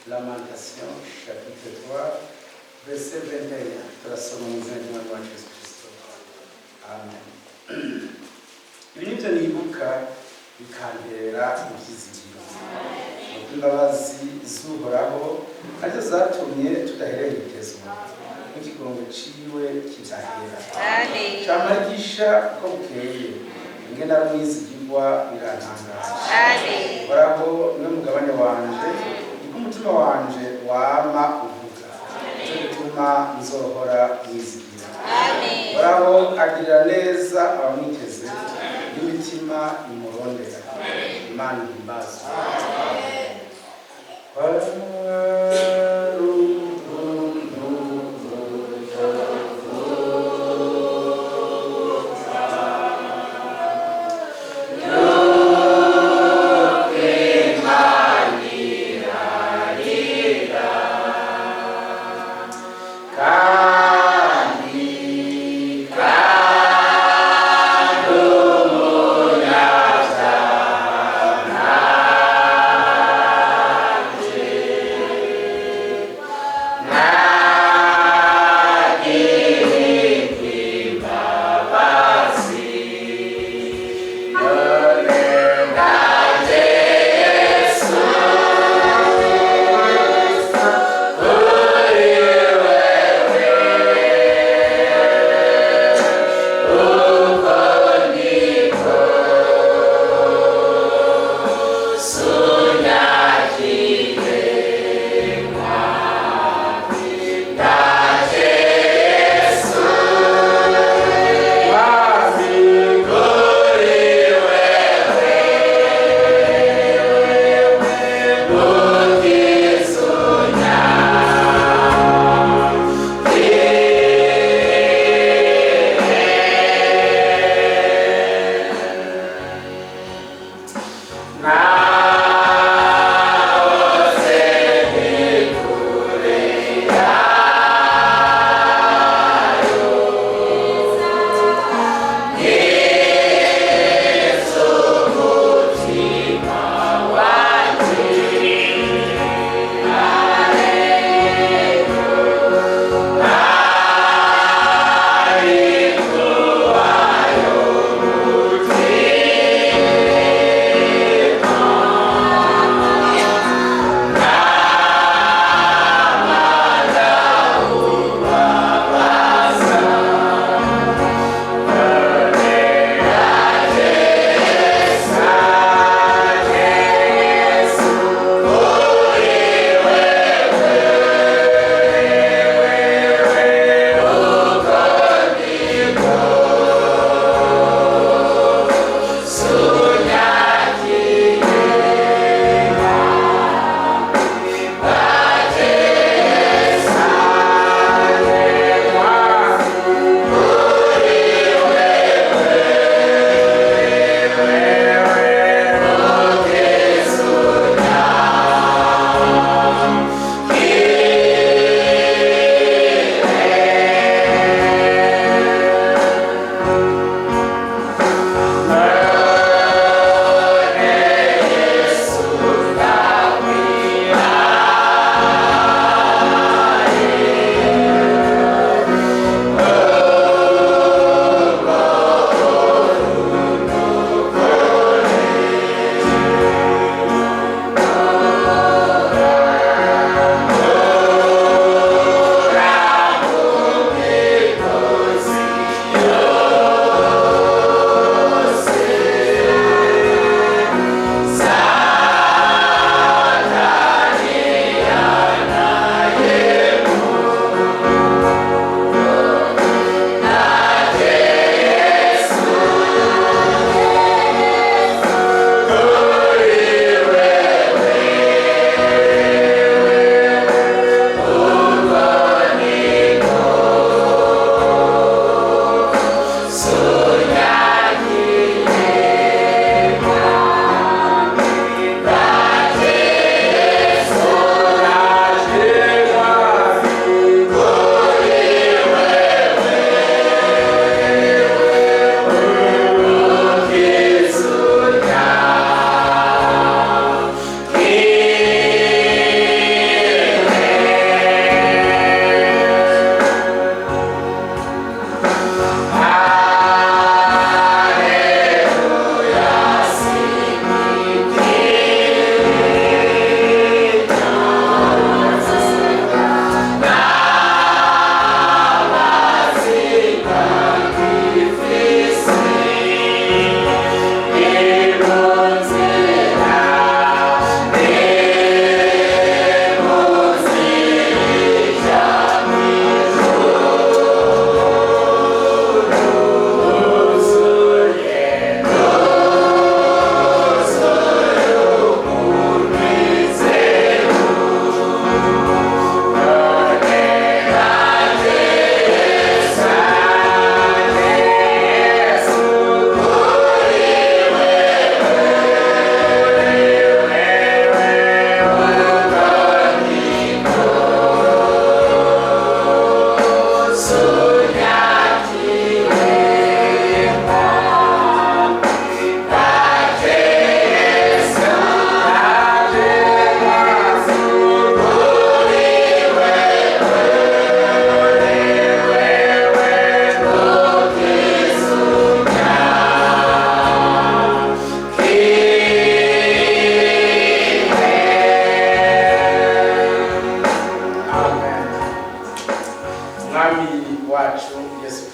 Lamentation, chapitre 3, verset 21. Turasoma mu izina ry'Umwami wacu Yesu Kristo. Amen. Ibintu nibuka bikantera ibyizigiro. Imbabazi z'Uhoraho arizo zatumye tudaherekezwa n'ikigongo ciwe kidahera. Camagisha uko bukeye ingene ari umwizigirwa birantangaje. Uhoraho niwe mugabane wanje, umutima wanje wama uvuga, cyo gituma nzohora mwizigira. Uhoraho agirira neza abamwiteze, n'imitima imurondera. Imana ihimbazwe.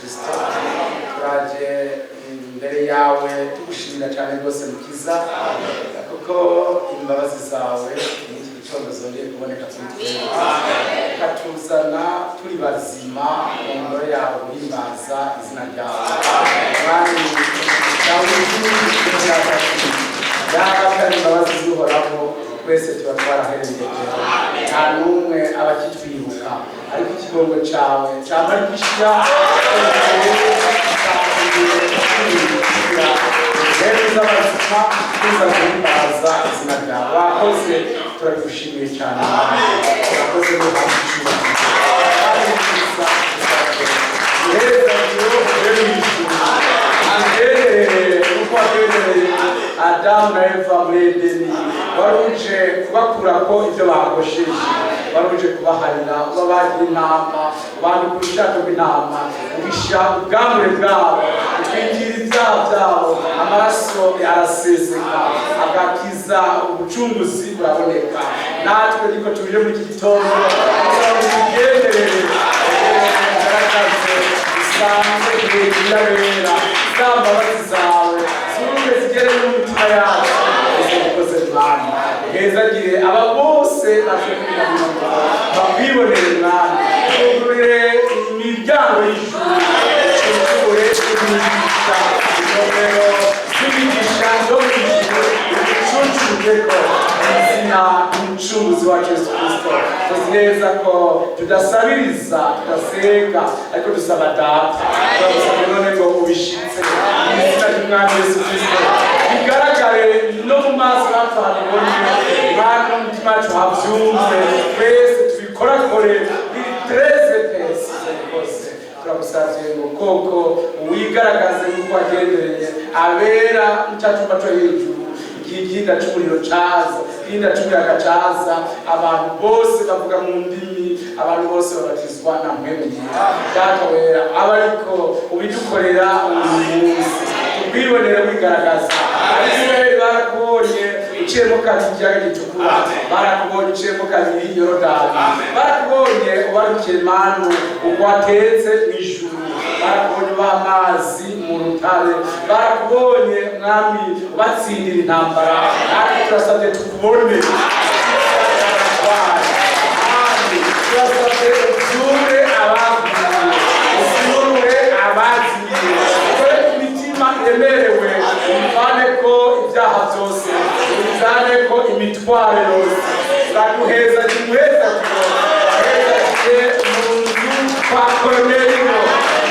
Kristo. Turaje imbere yawe tugushimira cyane rwose mukiza kuko imbabazi zawe n'iki gitondo zongeye kuboneka kuri twebwe katuzana turi bazima mu ngoro yawe guhimbaza izina ryawe kandi yawe yaba kandi imbabazi zihoraho twese tuba twarahereye nta n'umwe aba akitwibuka ariko ikigongo cyawe cyamara gishya rero uzabazima tuza guhimbaza izina ryawe wakoze turabigushimiye cyane urakoze n'uhamishura kandi nziza uko wagendereye Adamu na Eva muri Edeni waruje kubakura ko ibyo bakosheje waruje kubaharira ubabagira intama ubandika urushako rw'intama uhisha ubwambure bwabo utwikira ibyaha byabo amaraso araseseka agakiza ubucunguzi buraboneka natwe niko tuje muri iki gitondo tugenderere usanze ibirabera z'ambabazi zawe zumve zigere mu mitima yacu ukoze Imana hezagire aba bose bashobora bakwibonere Imana ugurire imiryango y'ijuru ugure imigisha inomero z'imigisha no mu ijuru ucucureko izina umucunguzi wa Yesu Kristo tuzi neza ko tudasabiriza tudasenga ariko dusaba data turabusaba none ngo ubishitse izina ry'umwami Yesu Kristo bigaragare no mu maso yacu habibone Imana no mu mutima wacu habyumve twese tubikorakore bitreze pesi rwose turagusavye ngo koko wigaragaze nk'uko wagendereye abera mucacumba co hejuru igihinda c'umuriro caza igihinda c'umuyaga caza abantu bose bavuga mu ndimi abantu bose babatizwa na mpwemu data wera abariko ubidukorera uyu munsi ubwibonere wigaragaza abisirayeli barakubonye uciyemo kabiri ikiyaga gitukura barakubonye uciyemo kabiri yorodani barakubonye ubarukiye manu ugwatetse mw'ijuru barakubonye b'amazi mu rutare barakubonye mwami ubatsindira intambara kandi turasabye tukubone turasabye ubyure abaguye ubyure abaziye ukore imitima iremerewe umvane ko ibyaha byose umvane ko imitwaro yose uraguheza kimuheza kimuheza mu nzu kwa Koruneliyo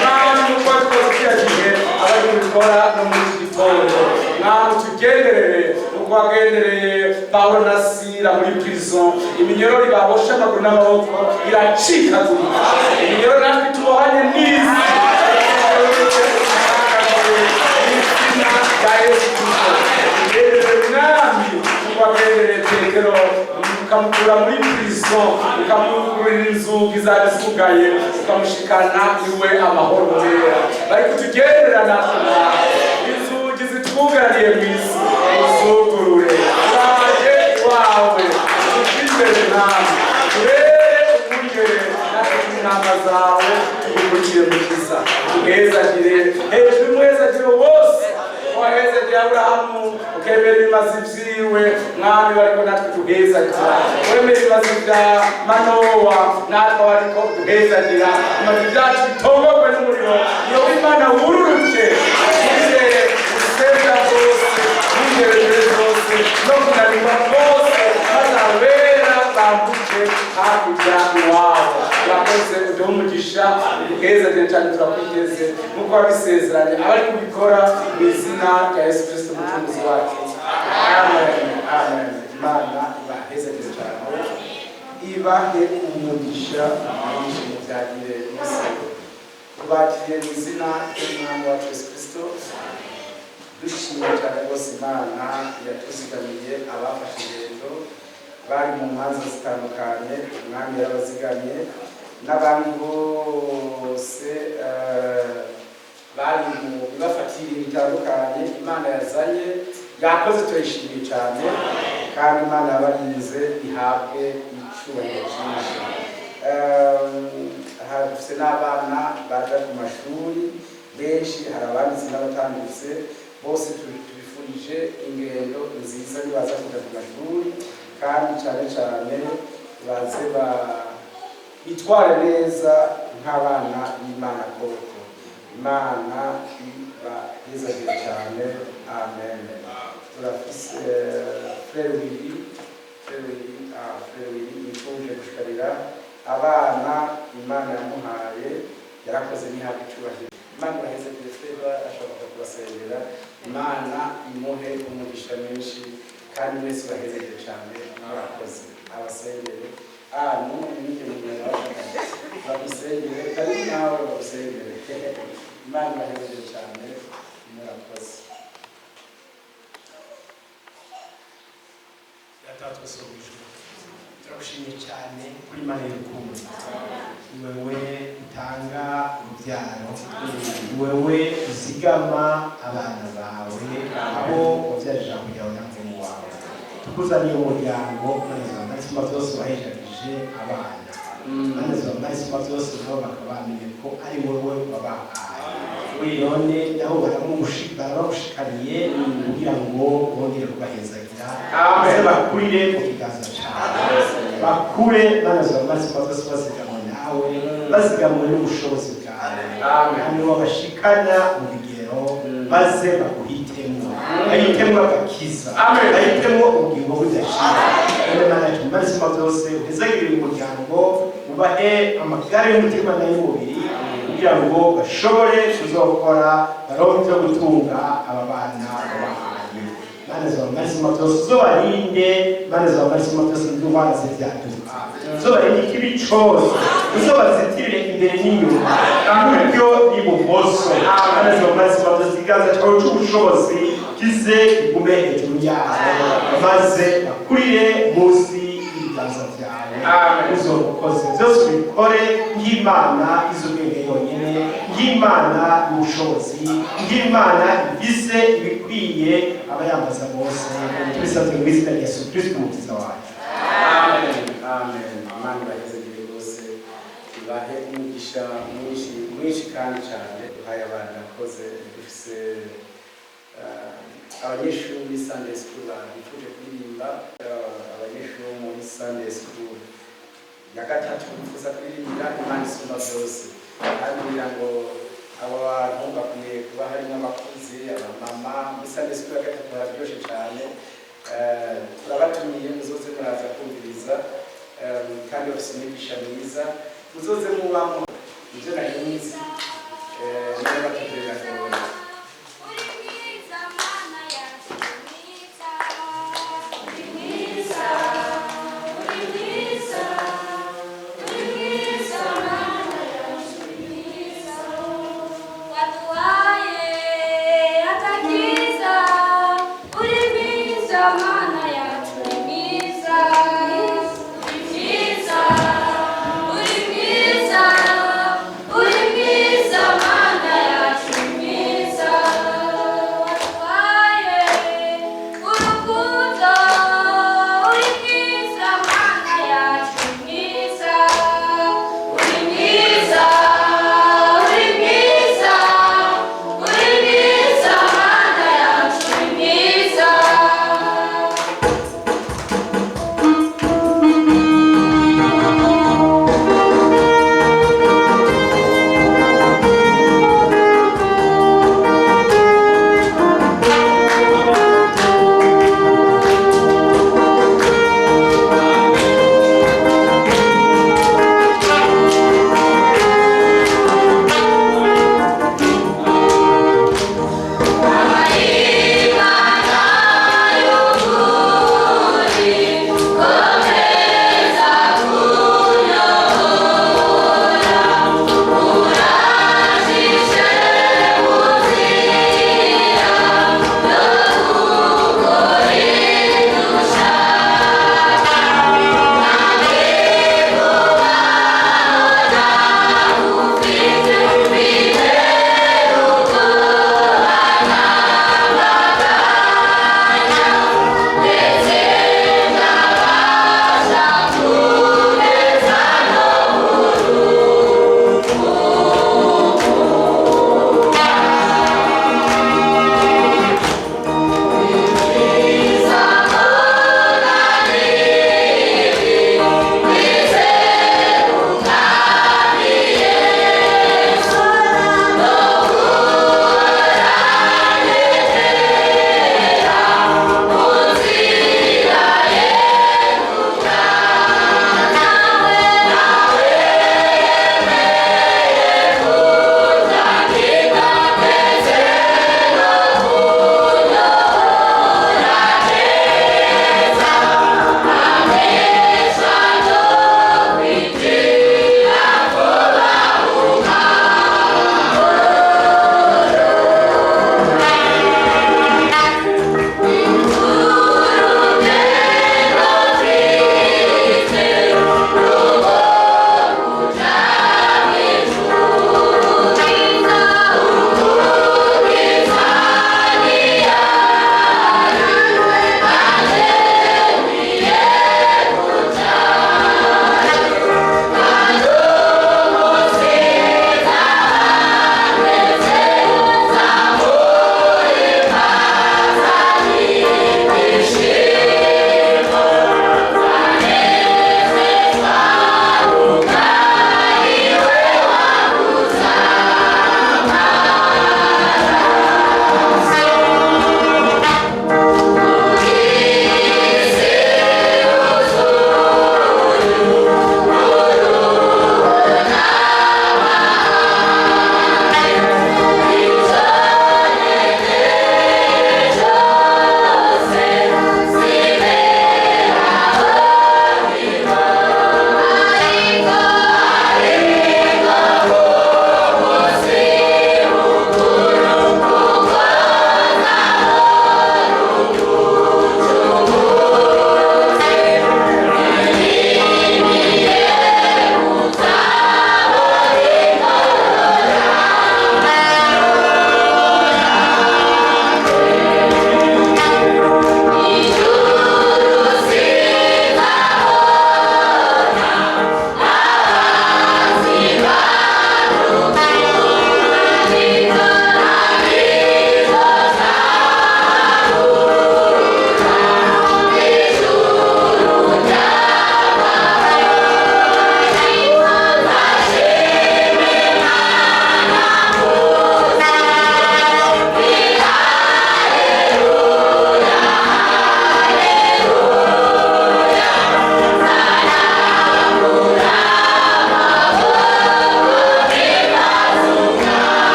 mwami nuko twose gihe abari gukora no muri iki gitondo mwami tugenderere uko wagendereye Pawulo na Sila muri prison iminyororo ibabosha amaguru n'amaboko iracikagurika iminyoro natwe tubohanye n'isi mwami wagendereye Petero ukamukura muri prison ukamugurira inzugi zari zugaye ukamushikana iwe amahoro mera bari kutugenderera natwe inzugi zitwugariye mw'isi uzugurure uraje iwawe ukimbere nawe urere ukungere natwe intama zawe tugukurikiye mukiza tugezagire hejuru mwezagire wose wahezagire Aburahamu ukemera ibimazi vyiwe mwami bariko natwe tugezagira wemera ibimazi vya Manowa natwe bariko tugezagira ibimazi vyacu bitongorwe n'umuriro iyo Imana wururuke usenda bose n'ingerere zose no kunanirwa bose bazabera bambuke hakurya iwabo urakoze uduhe umugisha ugezagira cyane turakwigeze nk'uko wabisezeranye abari kubikora mu izina rya Yesu Kristo umucunguzi wacu amen amen Imana ibahezagire cyane ibahe umugisha mwinshi byagire imisego tubakiriye mu izina ry'umwami wacu Yesu Kristo dushimye cyane rwose Imana yatuzigamiye abafashe ingendo bari mu manza zitandukanye umwami yarabazigamye n'abandi bose bari mu bibafatira bitandukanye Imana yazanye yakoze turayishimiye cyane kandi Imana yabarinze ihabwe icyubahiro cyinshi dufite n'abana baja ku mashuri benshi, hari abanditse n'abatanditse, bose tubifurije ingendo nziza nibaza kuja ku mashuri, kandi cane cane baze bitware neza nk'abana b'Imana koko. Imana ibahezagire cyane, amen. Turafise frere Willy yifuje gushikarira abana Imana yamuhaye, yarakoze n'ihabwa icubahiro. Imana ibahezagire, twebwe ashobora kubasengera, Imana imuhe umugisha menshi, kandi mwese bahezagire cyane, murakoze. Abasengere bagusengere, kandi nawe bagusengere. Imana ibahezagire cyane, murakoze. Turagushimiye cyane kuri Imana y'urukundo. Wewe utanga urubyaro, wewe uzigama abana bawe, abo wabyarira kugira ngo n'amwe wawe. Tukuzaniye umuryango, manezwa byose wahejagije abana. Manezwa byose nabo bakabamenye ko ari wowe wabahaye. None nabo barabagushikariye kugira ngo bongere kubahezagira, maze bakurire mu kiganza cyawe. Bakure manezwa byose bazigamwe nawe, bazigamwe n'ubushobozi bwawe, kandi babashikana mu bigero, maze baguhitemo. Bahitemo agakiza, bahitemo ubugingo budashira. Manezwa byose uhezagire umuryango, ubahe amagare y'umutima n'ay'umubiri, kugira ngo bashobore kuzokora baronke byo gutunga aba bana babahaye. Manezwa byose uzobarinde, manezwa byose indwara z'ibyaduka, uzobarinde ikibi cyose, uzobazitirire imbere n'inyuma, iburyo n'ibumoso. Manezwa byose ikiganza cyawe cy'ubushobozi kize kigume hejuru yabo, maze bakurire munsi y'ibiganza byawe. Uzobukoze byose ubikore nk'Imana iz'ubwenge yonyine, nk'Imana y'ubushobozi, nk'Imana ifise ibikwiye abayambaza bose. Tubisabye mu izina rya Yesu Kristo umukiza wacu. Amen. Amen. Imana ibahezagire rwose, ibahe umugisha mwinshi kandi cyane. Duhaye abana bakoze, dufise abanyeshuri muri Sunday School bifuje kuririmba, abanyeshuri muri Sunday School ya gatatu bifuza kuririmbira Imana isumba byose, kandi kugira ngo abo bantu bakwiye kuba harimo abakuze, abamama. Muri Sunday School ya gatatu hararyoshe cyane, turabatumiye muzoze muraza kumviriza, kandi bafise imigisha myiza, muzoze mubamo ibyo nari mwiza niyo batugerera none. Uri mwiza mana yacu mwiza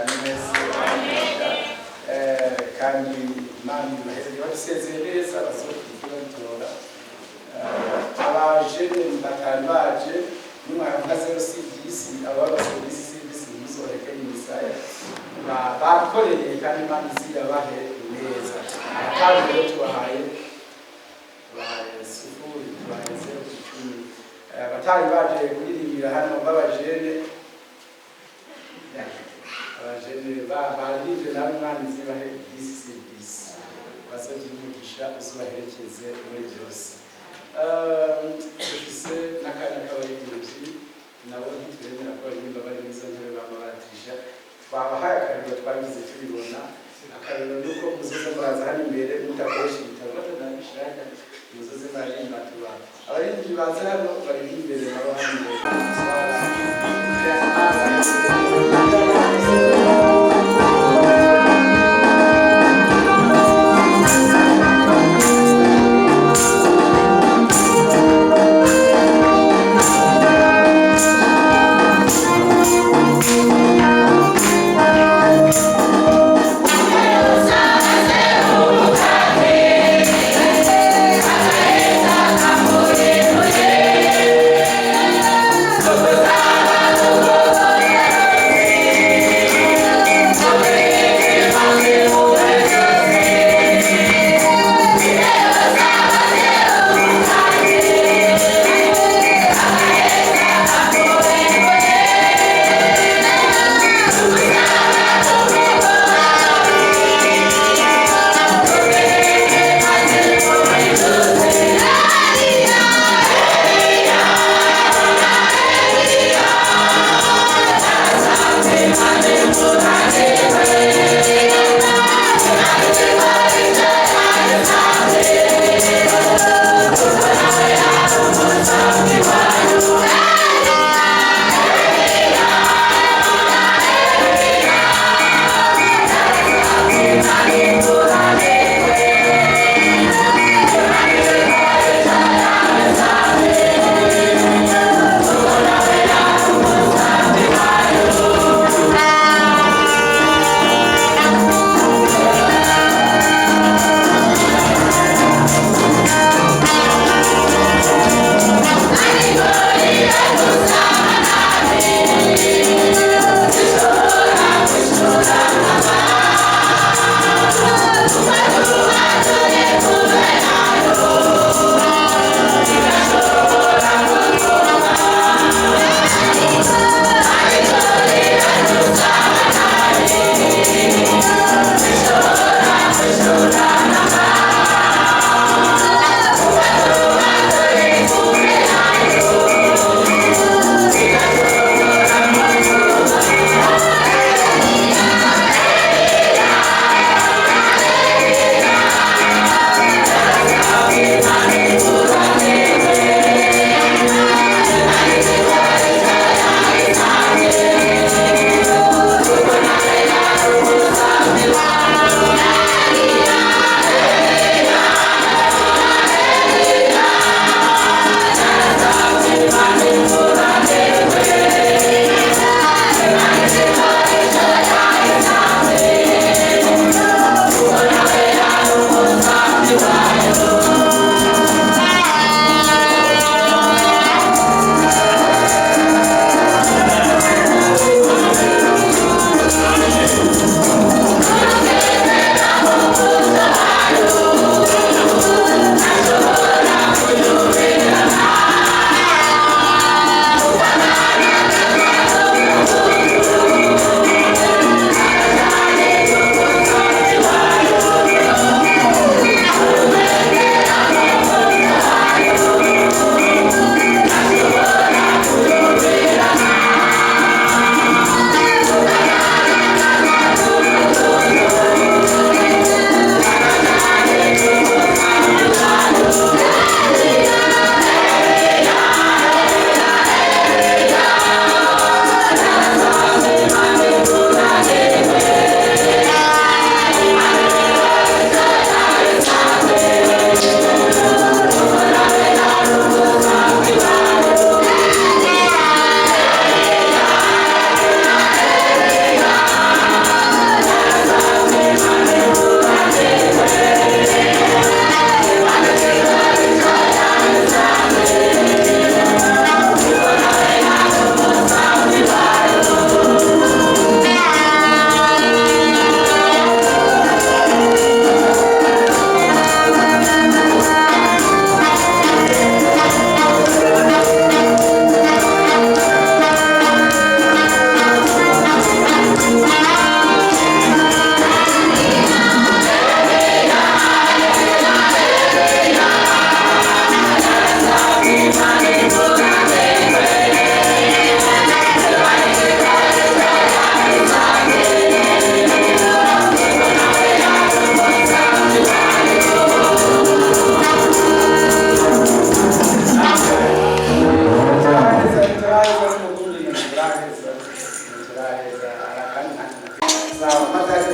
cyane neza kandi Imana ibaheze babisezeye neza bazokurikira batora abaje batari baje n'umwaka zero CDC ababa CDC muzoreke imisaya bakoreye kandi Imana iziyabahe neza kandi rero tubahaye sifuri tubahaye 0-10 batari baje kuririmbira hano babajene abajene barije nawe Imana izibahe CDC bazogimugisha uzubaherekeze muri byose dufise n'akanya k'abaririmbyi nabo ntitwemera ko baririmba bari n'izo ntebe bamabatisha twabahaye akariro twagize tubibona akariro nuko muzoze muraza hano imbere mutakoresha ibitabo batanabishaka muzoze murarimba tuba abaririmbyi baza hano baririmba imbere nabo hano imbere Vamos sawa maze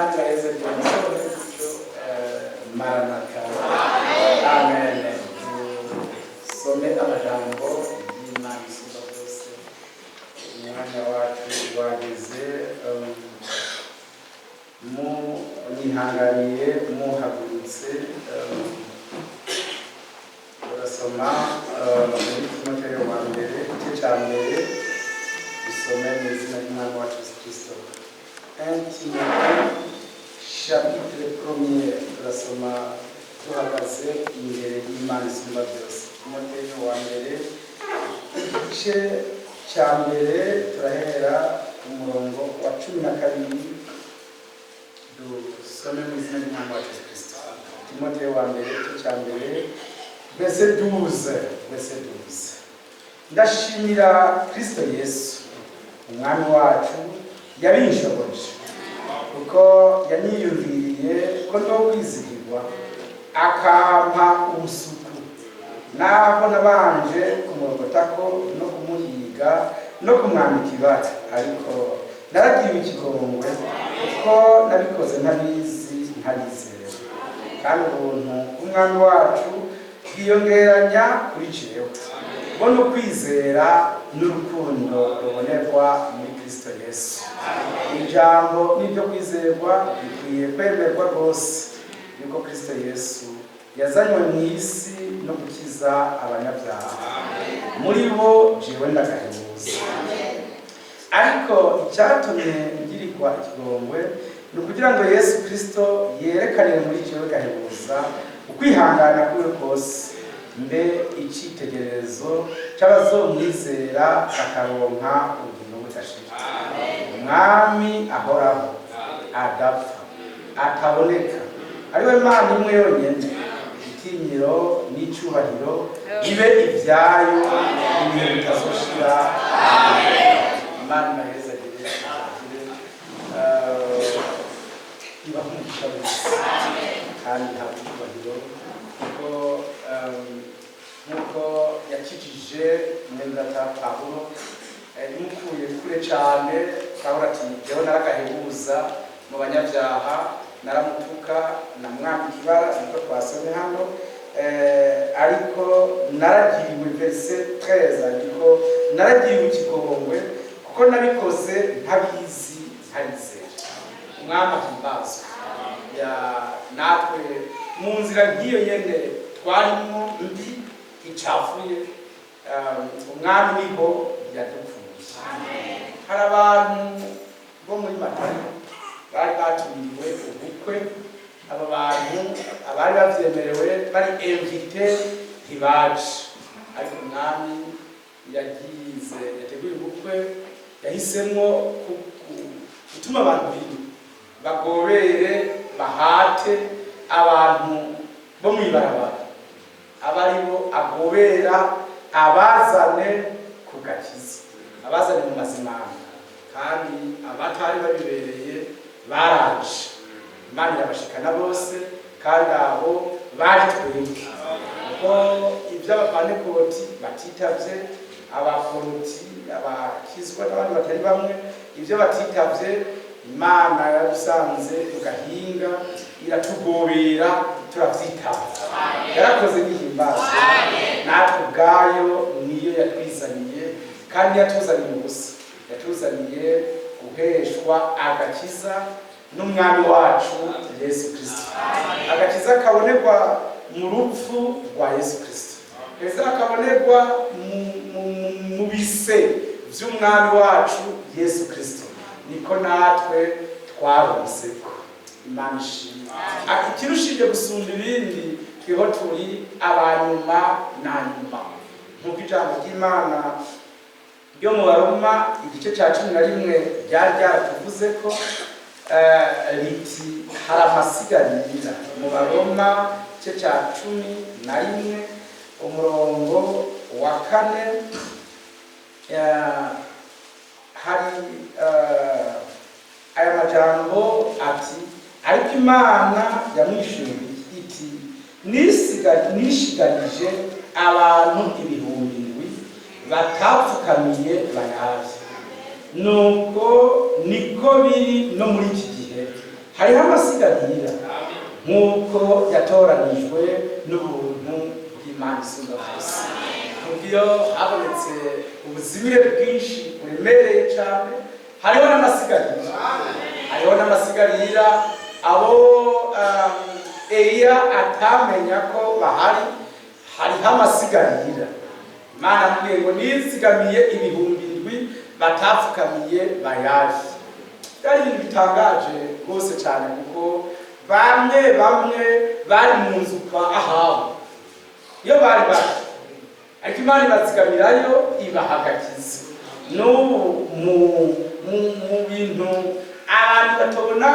ageze kagoroba dusome mu izina ry'umwami wacu Yesu Kristo. 1 Timothée chapitre 1 turasoma tuhagaze imbere y'Imana isumba byose. Timoteyo wa mbere igice cya mbere turahera ku murongo wa 12 dusome mu izina ry'umwami wacu Yesu Kristo. Timoteyo wa mbere igice cya mbere verset 12. Ndashimira Kristo Yesu umwami wacu yabinshoboje kuko yaniyumviriye ko no kwizigirwa akampa ubusuku naho nabanje kumurogotako no kumuhiga no kumwambika ibara, ariko naragiwe ikigongwe kuko nabikoze ntabizi ntarizera, kandi ubuntu bw'umwami wacu bwiyongeranya kuri jewe bo no kwizera n'urukundo rubonerwa muri Kristo Yesu. Ijambo n'ibyo kwizerwa bikwiye kwemerwa rwose yuko Kristo Yesu yazanywe mu isi no gukiza abanyabyaha, muri bo jewe ndagahebuza. Ariko icyatumye ngirirwa ikigongwe ni ukugira ngo Yesu Kristo yerekanire muri jewe gahebuza ukwihangana kwiwe kose, mbe icyitegererezo cy'abazomwizera bakaronka ubugingo budashira. Umwami ahoraho adapfa ataboneka, ariwe Mana imwe yonyine, itinyiro n'icyubahiro bibe ibyayo ibihe bitazoshira. Imana heza ibahugisha bose kandi habwa icyubahiro kuko nk'uko yakijije mwenda Pawulo imukuye kure cyane. Pawulo ati jyewe naragahebuza mu banyabyaha, naramutuka namwambika ibara, niko twasomye hano, ariko naragiriwe verset 13, ariko naragiriwe ikigongwe kuko nabikoze ntabizi ntarizera. Umwami ahimbazwe. Natwe mu nzira nk'iyo nyene twarimo mbi icafuye, umwami niho yadupfuye. Hari abantu bo muri Matayo bari batumiriwe ubukwe, aba bantu abari bavyemerewe bari invité ntibaje, ariko umwami yateguye ubukwe, yahisemwo gutuma abantu bagobere bahate abantu bo mwibarabara, abaribo agobera abazane ku gakiza, abazane mu mazimana, kandi abatari babibereye baraje. Imana irabashikana bose, kandi abo bari twebwe kuko iby'abapanekoti batitavye, abaporoti, abakizwa n'abandi batari bamwe, ibyo batitavye Imana yadusanze tugahinga iratugobera turavyitaba. Yarakoze n'ihimbaza, natwe ubwayo niyo yatwizaniye, kandi yatuzaniye ubusa, yatuzaniye guheshwa agakiza n'umwami wacu Yesu Kristo. Agakiza kabonerwa mu rupfu rwa Yesu Kristo, agakiza kabonerwa mu bise vy'umwami wacu Yesu Kristo, niko natwe twaronse. Imana ishimwe. Ikirushije gusumba ibindi, twiho turi abanyuma na nyuma, nk'uko ijambo ry'Imana ryo mu Baroma igice cya 11 ryari ryaratuvuze ko riti hari amasigarira. Mu Baroma igice cya 11 umurongo wa 4 hari aya majambo ati, ariko Imana yamwishuye iti nishigarije abantu 1000 batapfukamiye bayazi. Nuko niko biri no muri iki gihe, hariho amasigarira nk'uko yatoranijwe n'ubuntu bw'Imana isumba byose. Kubyo habonetse ubuzimire bwinshi buremereye cyane, hariho n'amasigarira abo Eliya atamenya ko bahari. hariho amasigarira. Imana amubwiye ngo nizigamiye 1000 batapfukamiye bayaje. Byari ibintu bitangaje rwose cyane kuko bamwe bari mu nzu kwa Ahabu iyo bari ariko Imana ibazigamirayo ibahagakiza. N'ubu mu bintu abantu batabona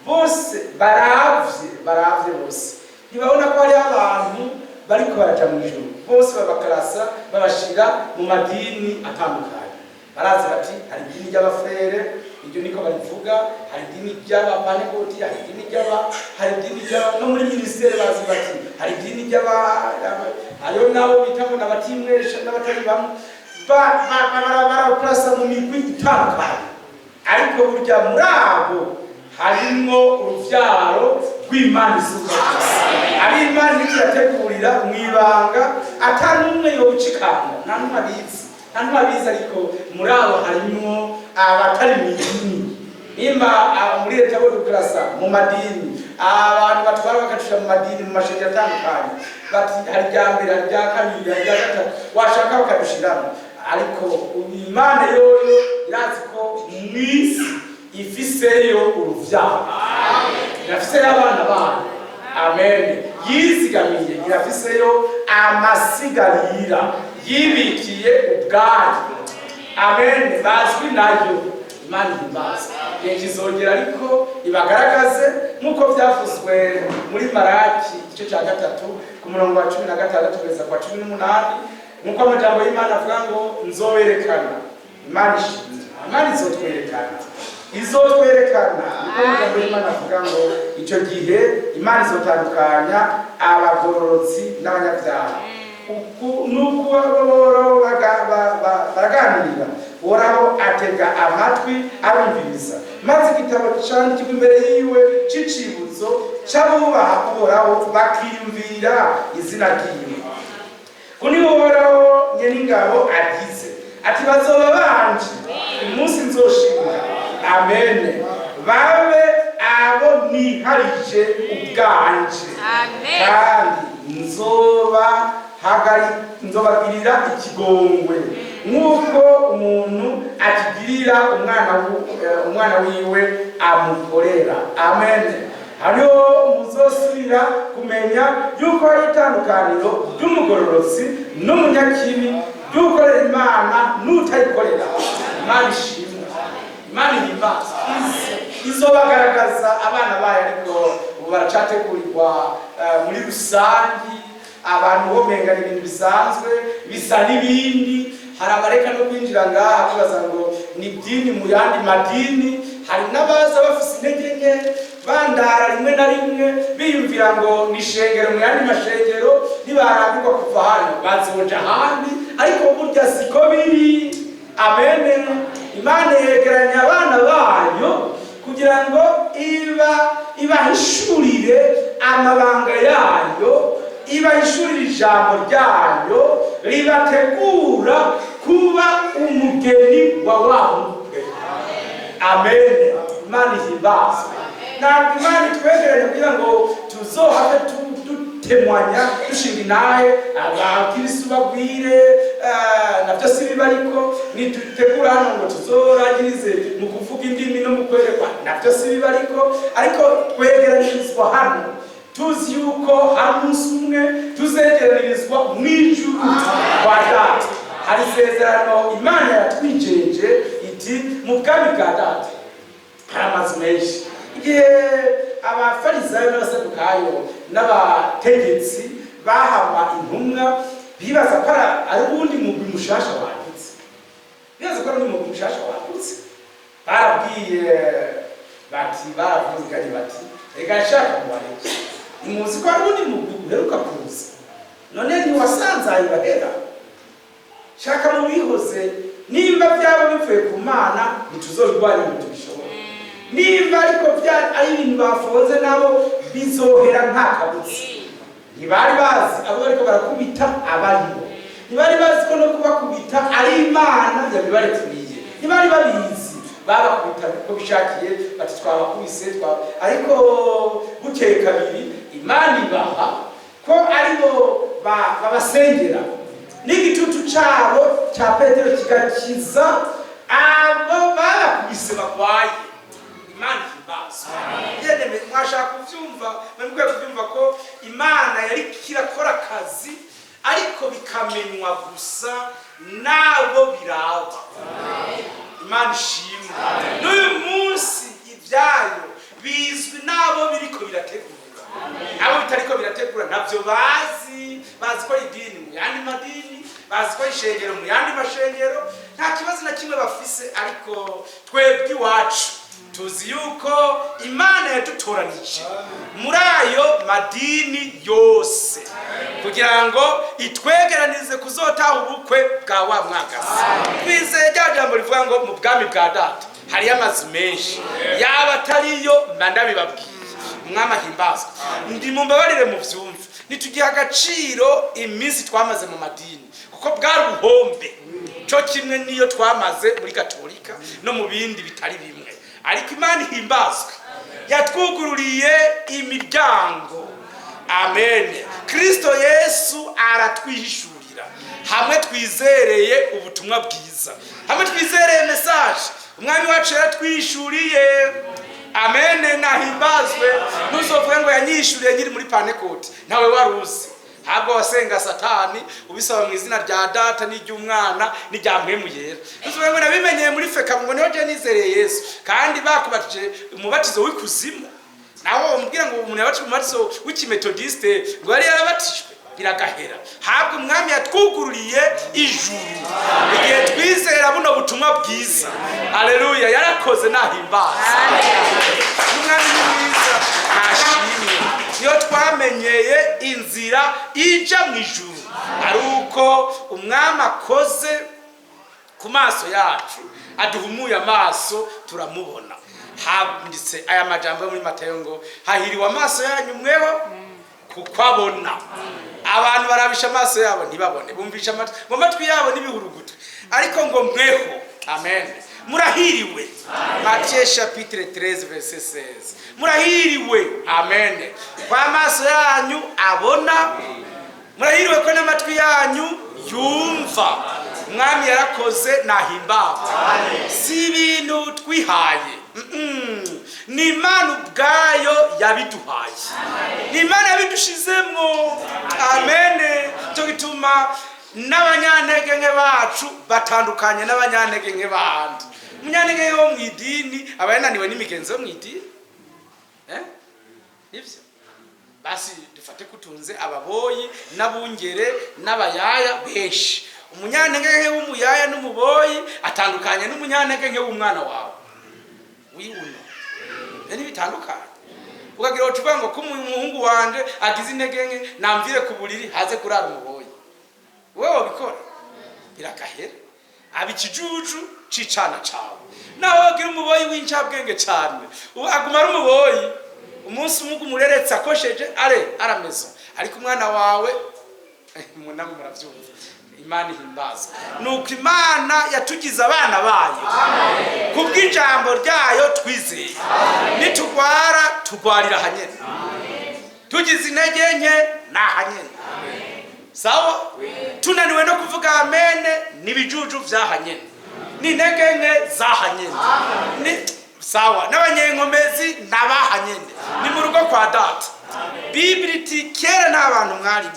bose baravye bose ntibabona ko hari abantu bariko baraja mu ijuru, bose babakarasa babashira mu madini atandukanye. Barazi bati hari idini ry'abafrere, iryo niko barivuga, hari idini ry'abapanekoti, hari idini no muri ministere bazi bati hari idini hariho nabo bita ngo n'abatimwesha n'abatari bamwe barakurasa mu migwi itandukanye. Ariko burya muri abo harimo uruvyaro rw'Imana isuka ari Imana irategurira mu ibanga atanumwe yocikana nta numwe abizi ariko muri abo harimo abatari mu idini nimba muri leta yo kurasa mu madini abantu batwara bakacisha mu madini mu mashuri atandukanye bati hari rya mbere hari rya kabiri hari rya gatatu washaka bakadushiramo. Ariko Imana yoyo irazi ko mwisi ifiseyo uruvyaro, irafiseyo abana bayo. Amen. Yizigamiye irafiseyo amasigarira yibikiye ubwayo. Amen. Bazwi nayo Imana ihimbaza. Ikizongera ariko ibagaragaze nkuko byavuzwe muri Maraki igice cya 3 ku murongo wa 16 kugeza kwa 18. Nuko amajambo y'Imana avuga ngo nzoberekana. Imana izotwerekana. Nuko amajambo y'Imana avuga ngo icyo gihe Imana izotandukanya abagororotsi n'abanyabyaha. Nuko baraganirira Uhoraho atega amatwi arumviriza, maze igitabo candikwa imbere yiwe c'icibutso c'abubaha Uhoraho bakiyumvira izina ryiwe. Kuni Uhoraho Nyeningabo agize ati bazoba banje umunsi nzoshimira. Amen. Babe abo niharije ubwanje. Amen. Kandi nzobagirira ikigongwe nk'uko umuntu akigirira umwana wiwe amukorera. Amen. Hariho muzosubira kumenya yuko hari itandukaniro ry'umugororotsi n'umunyakibi, ry'ukorera Imana n'utayikorera. Imana ishimwe, Imana ihimbaza. Izobagaragaza abana bayo, ariko ubu baracategurirwa muri rusangi. Abantu bomenga ibintu bisanzwe bisa n'ibindi. Hari abareka no kwinjira ngaha kubaza ngo ni dini mu yandi madini. Hari n'abaza bafise intege nke bandara rimwe na rimwe biyumvira ngo ni shengero mu yandi mashengero, nibarambirwa kuva hano bazoja ahandi, ariko burya siko biri. Amen. Imana yegeranya abana bayo kugira ngo ibahishurire amabanga yayo, ibahishurire ijambo ryayo ribategura kuba umugeni wa wa mukwe. Amen. Imana ihimbaza. Ntabwo Imana itwegeranya kugira ngo tuzohave dutemwanya dushinga inahe abakirisitu bagwire nabyo si biba, ariko nitutegura hano ngo tuzorangirize mu kuvuga indimi no mu kwerekwa nabyo si biba, ariko twegeranyirizwa hano tuzi yuko hari umunsi umwe tuzegeranirizwa mu ijuru kwa Data. Hari isezerano Imana yatwijeje iti mu bwami bwa Data hari amazu menshi. Igihe abafarisayo n'abasadukayo n'abategetsi bahama intumwa bibaza ko ari ubundi mugwi mushasha wadutse, barabwiye baravuziganye bati reka nshaka mubareke, nimuzi ko ari ubundi mugwi uheruka kuza, none ntiwasanzaye bahera, shaka mubihoze. Nimba byaba bivuye ku Mana ntituzobirwanya ngo tubishobore, nimba ariko ari ibintu bafoze nabo bizohera nta kabutsi. Ntibari bazi abo bariko barakubita abaribo, ntibari bazi ko no kubakubita ari Imana yabibareturiye, ntibari babizi, babakubita uko bishakiye bati twabakubise ariko bukeye kabiri Imana ibaha ko aribo babasengera, n'igitutu cyabo cya Petero kigakiza abo barakubise bagwaye Imana ihimbaza. Yene mwashaka kuvyumva, mwemwe kuvyumva ko Imana yari kirakora akazi ariko bikamenywa gusa nabo biraba. Imana ishimwe. N'uyu munsi ibyayo bizwi nabo biriko birategura. Abo bitariko birategura ntavyo bazi ko idini mu yandi madini, bazi ko ishengero mu yandi mashengero, nta kibazo na kimwe bafise, ariko twebwe iwacu tuzi yuko Imana yadutoranije muri ayo madini yose kugira ngo itwegeranize kuzotaha ubukwe bwa wa mwagazi. Twizeye rya jambo rivuga ngo mu bwami bwa data hari amazu menshi, yaba atariyo ndabibabwiye. Umwami ahimbazwe. Ndi mumbabarire mu vyumva, nitugiha agaciro iminsi twamaze mu madini kuko bwaruhombe cyo kimwe niyo twamaze muri Katolika no mu bindi bitari bimwe. Ariko Imana ihimbazwe, yatwugururiye imiryango. Amen. Kristo Yesu aratwihishurira hamwe twizereye ubutumwa bwiza, hamwe twizereye message umwami wacu yaratwihishuriye. Amen. Nahimbazwe. Nuzovuga ngo yanyishuriye nyiri muri Pentecote ntawe waruzi, habwo wasenga Satani ubisaba mu izina rya Data n'iry'Umwana n'irya Mpwemu Yera. Nuzovuga ngo nabimenyeye muri feka ngo niho je nizereye Yesu, kandi bakubatije umubatizo w'ikuzimu. Naho umbwira ngo umuntu yabatije umubatizo w'ikimetodiste ngo yari yarabatijwe biragahera. Habwo umwami yatwugururiye ijuru igihe twizera buno butumwa bwiza. Haleluya. Yarakoze nahimbaza. Umwami ni mwiza, nashimye. Iyo twamenyeye inzira ija mu ijuru ari uko umwami akoze ku maso yacu, aduhumuye amaso turamubona. Handitse aya majambo muri Matayo ngo hahiriwe amaso yanyu mweho kuko abona. Abantu barabisha amaso yabo ntibabone, bumvisha amatwi yabo n'ibihurugutwe, ariko ngo mweho. Amen. Murahiriwe. Matthieu chapitre 13 verset 16. Murahiriwe. Amen. Kwa amaso yanyu abona, murahiriwe ko n'amatwi yanyu yumva. Mwami yarakoze nahimbaza. Si ibintu twihaye. Ni Imana ubwayo yabiduhaye. Ni Imana yabidushizemo. Amen. Cyo gituma n'abanyantege nke bacu batandukanye n'abanyantege nke bandi. Umunyantege wo mu idini abayananiwe n'imigenzo mu idini. Ivyo basi dufate kutunze ababoyi n'abungere n'abayaya benshi. Umunyantege nke w'umuyaya n'umuboyi atandukanye n'umunyantege nke w'umwana wawe. Wiuno yani bitandukanye. Ukagira utuvuga ngo umuhungu wanje agize intege nke namvire ku buriri haze kurara umuboyi. Wewe wabikora birakahera. Abikijuju cicana cawe. Naho gira umuboyi w'incabwenge cyane. Aguma ari umuboyi. Umunsi umwe umureretse akosheje arameza. Ariko umwana wawe munamwe muravyumva. Imana ihimbaza. Nuko Imana yatugize abana bayo. Amen. Kubw'ijambo ryayo twizeye. Nitugwara tugwarira hanyene. Tugize intege nke nahanyene. Sawa? Tunaniwe no kuvuga amen nibijuju vyahanyene. Ni intege nke zahanyene. Ni sawa n'abanyenkomezi nabahanyene. Ni mu rugo kwa Data. Biblia iti kera n'abantu mwari.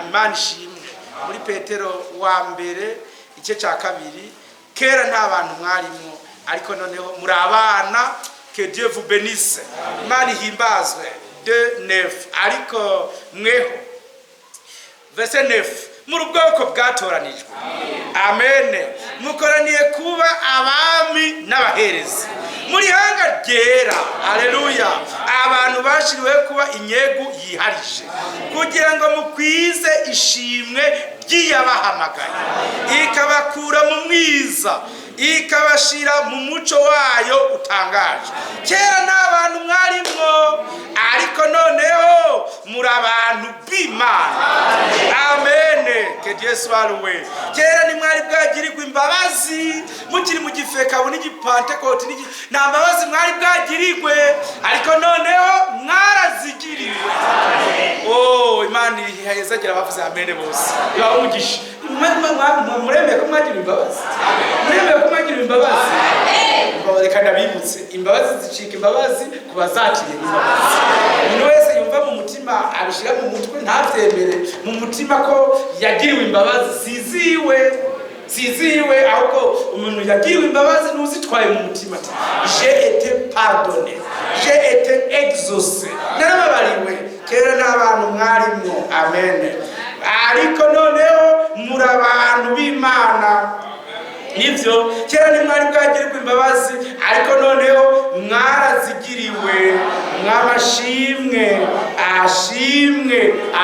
Imana ishimwe. Muri Petero wa mbere ice ca kabiri, kera nta bantu mwarimo ariko noneho muri abana. Que Dieu vous bénisse. Imana ihimbazwe. 2:9. Ariko mweho verset 9 muri ubwoko bwatoranijwe. Amen. Mukoraniye kuba abami n'abaherezi muri hanga ryera. Haleluya. Abantu bashiriwe kuba inyegu yiharije kugira ngo mukwize ishimwe ry'yabahamagaye, ikabakura mu mwiza ikabashira mu muco wayo utangaje. Kera n'abantu mwarimwo ariko noneho muri abantu b'Imana. Amen. Que Dieu soit loué. Kera ni mwari bwagirirwa imbabazi mukiri mu gifeka bo n'igipantekote nta mbabazi mwari bwagirirwe, ariko noneho mwarazigiriwe. Oh, Imana ihayezagira bavuze amen bose. Yawugisha muremeye ko mwagira imbabazi, muremeye ko mwagira imbabazi. Reka ndabibutse, imbabazi zicika imbabazi ku bazakiriye imbabazi. Umuntu wese yumva mu mutima abishira mu mutwe ntabyemere mu mutima ko yagiriwe imbabazi siziwe ahubwo umuntu yagiriwe imbabazi n'uzitwaye mu mutima ati j'ai été pardonné, j'ai été exaucé, narababariwe. Kera n'abantu mwarimwo, amen. Ariko noneho muri abantu b'Imana, nivyo kera ntimwari bwagirirwa imbabazi, ariko noneho mwarazigiriwe. Mwamashimwe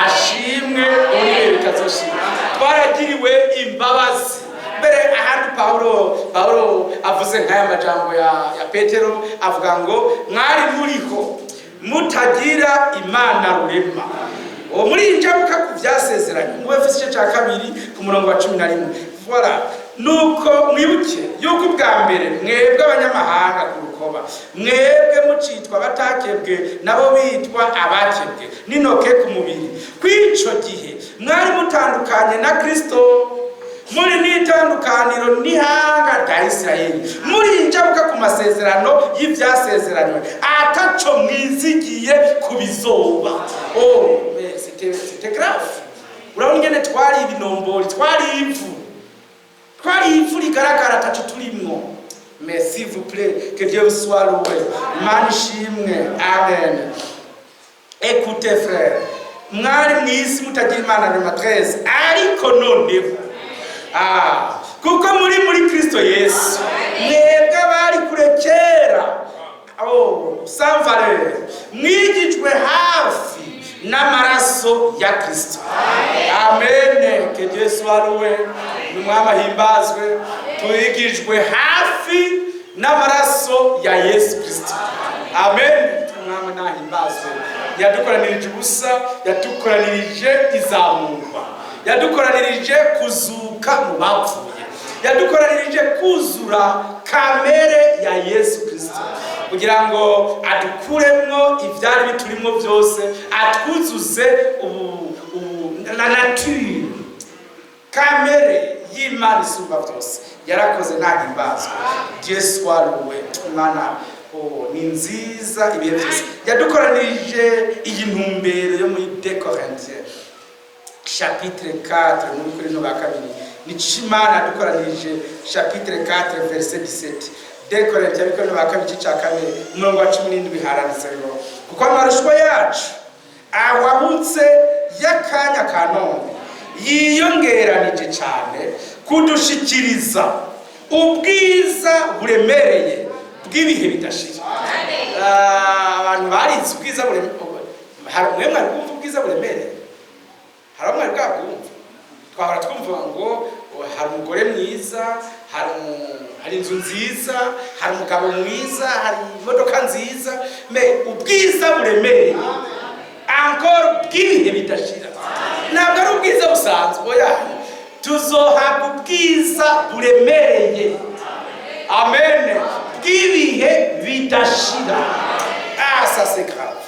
ashimwe uriye bikazoshimwa. Twaragiriwe imbabazi. Mbere ahandi Paulo avuze nk'aya majambo ya Petero avuga ngo mwari muriho mutagira Imana rurema. Muri injabuka ku byasezeranye mu Efeso 2 ku murongo wa 11. Voilà. Nuko mwibuke yuko ubwa mbere mwebwe abanyamahanga ku rukoba, mwebwe mucitwa batakebwe nabo bitwa abakebwe n'intoke ku mubiri, kw'ico gihe mwari mutandukanye na Kristo, muri n'itandukaniro n'ihanga rya Isirayeli, muri injabuka ku masezerano y'ivyasezeranywe, ataco mwizigiye ku bizoba. Mais c'était grave. Urabona ingene twari ibinombori, twari ivu rigaragara ataco turimwo. Mais s'il vous plaît, que Dieu vous soit loué. Manishimwe, amen. Écoutez frère, mwari mwisi mutagira Imana rurema 13, ariko noneho kuko muri Kristo Yesu mwebwe bari kure kera sans valeur, mwigijwe hafi n'amaraso ya Kristo. Amen. Que Dieu soit loué. Numwama himbazwe. Twigijwe hafi n'amaraso ya Yesu Kristo. Amen. Numwama nahimbazwe. Yadukoranirije ubusa, yadukoranirije izamurwa, yadukoranirije kuzuka mu bapfuye, yadukoranirije kuzura kamere ya Yesu Kristo, kugira ngo adukuremwo ivyari biturimo byose, atwuzuze la nature, kamere y'Imana isumba byose. Yarakoze ntahimbazwe. Dieu soit loué. Imana ni nziza ibihe byose. Yadukoranirije iyi ntumbero yo muri 2 Corinthiens chapitre 4 muri Korinto ba kabiri. Nichimana yadukoranirije chapitre 4 verset 17. 2 Corinthiens ba kabiri cy'akane umurongo wa 17 haranditse ngo kuko amarushwa yacu awabutse yakanya kanone yiyongeranije cyane kudushikiriza ubwiza buremereye bw'ibihe bidashira. Abantu barize ubwiza buremereye. Hari umwe mwari kumva ubwiza buremereye? Hari umwe mwari bwumva? Twahora twumva ngo hari umugore mwiza, hari inzu nziza, hari umugabo mwiza, hari imodoka nziza, ubwiza buremereye encore bw'ibihe bidashira. Ntabwo ari ubwiza busanzwe, oya, tuzohabwa ubwiza buremereye. Amen. Bw'ibihe bidashira. Ça c'est grave.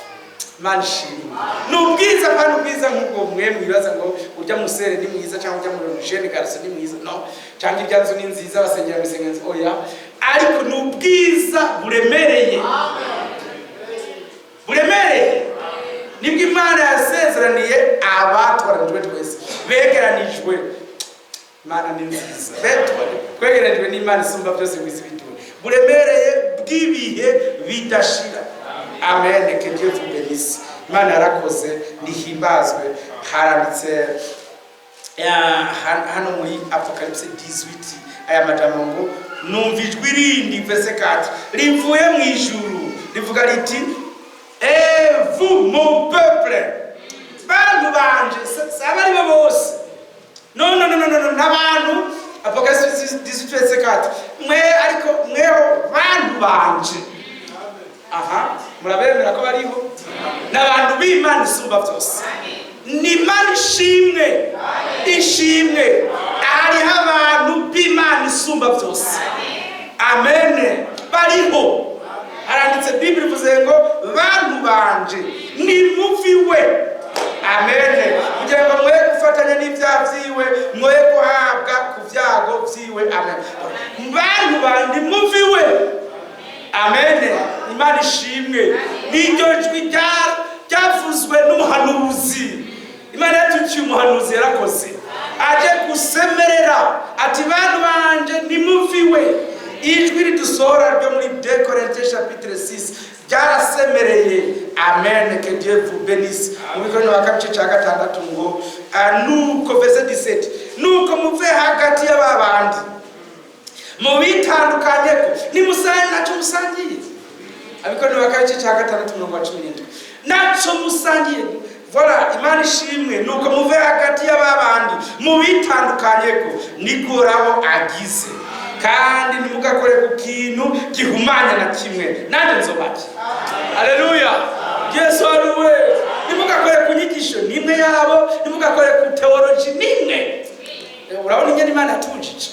Manishimwe. N'ubwiza kandi ubwiza nk'ubwo mwe mwibaza ngo urya musere ni mwiza cyangwa urya mu jeune garçon ni mwiza, no, cyangwa irya nzu ni nziza basengera misengenzi, oya, ariko n'ubwiza buremereye. Buremereye. Nibwo Imana yasezeraniye abatwaranijwe twese, begeranijwe. Imana ni nziza. Twegeranijwe n'Imana isumba byose bizi bitu. Buremereye bw'ibihe bidashira. Amen. Que Dieu vous bénisse. Imana yarakoze nihimbazwe. Haranditse hano muri Apocalypse 18 aya majambo ngo numva ijwi rindi verset 4 rivuye mu ijuru rivuga riti et vous mon peuple, bantu banje, sabari bose, no n'abantu. Apocalypse 18 verset 4 mweho bantu banje. Murabemera ko bariho n'abantu b'Imana isumba byose. Ni Imana ishimwe hariho abantu b'Imana isumba byose. Amen. Bariho. Haranditse Bible ivuze ngo bantu banje ni muviwe. Amen. Kugira ngo mwe kwifatanya n'ibyaha vyiwe mwoye guhabwa ku vyago vyiwe. Amen. Bantu bandi muviwe. Amen. Imana ishimwe. N'iryo jwi ryavuzwe n'umuhanuzi. Imana yatuciye umuhanuzi yarakoze aje gusemerera ati bantu banje nimuviwe. Ijwi ridusohora ryo muri 2 Corinthiens chapitre 6 ryarasemereye. Amen. Que Dieu vous bénisse. Mubikono wakabice ca gatandatu ngo nuko verset 17 nuko muve hagati y'ababandi mubitandukanyeko nimusanye naco musangiye. Abikono wakabice ca gatandatu 17 naco musangiye. Voilà, Imana ishimwe nuko muve hagati y'ababandi mubitandukanyeko nigorabo agize kandi nimugakore ku kintu gihumanya na kimwe nanje nzobaki. Haleluya. Yesu aruwe. Nimugakore ku nyigisho nimwe yabo, nimugakore ku theology nimwe. Urabona ingene Imana atujije.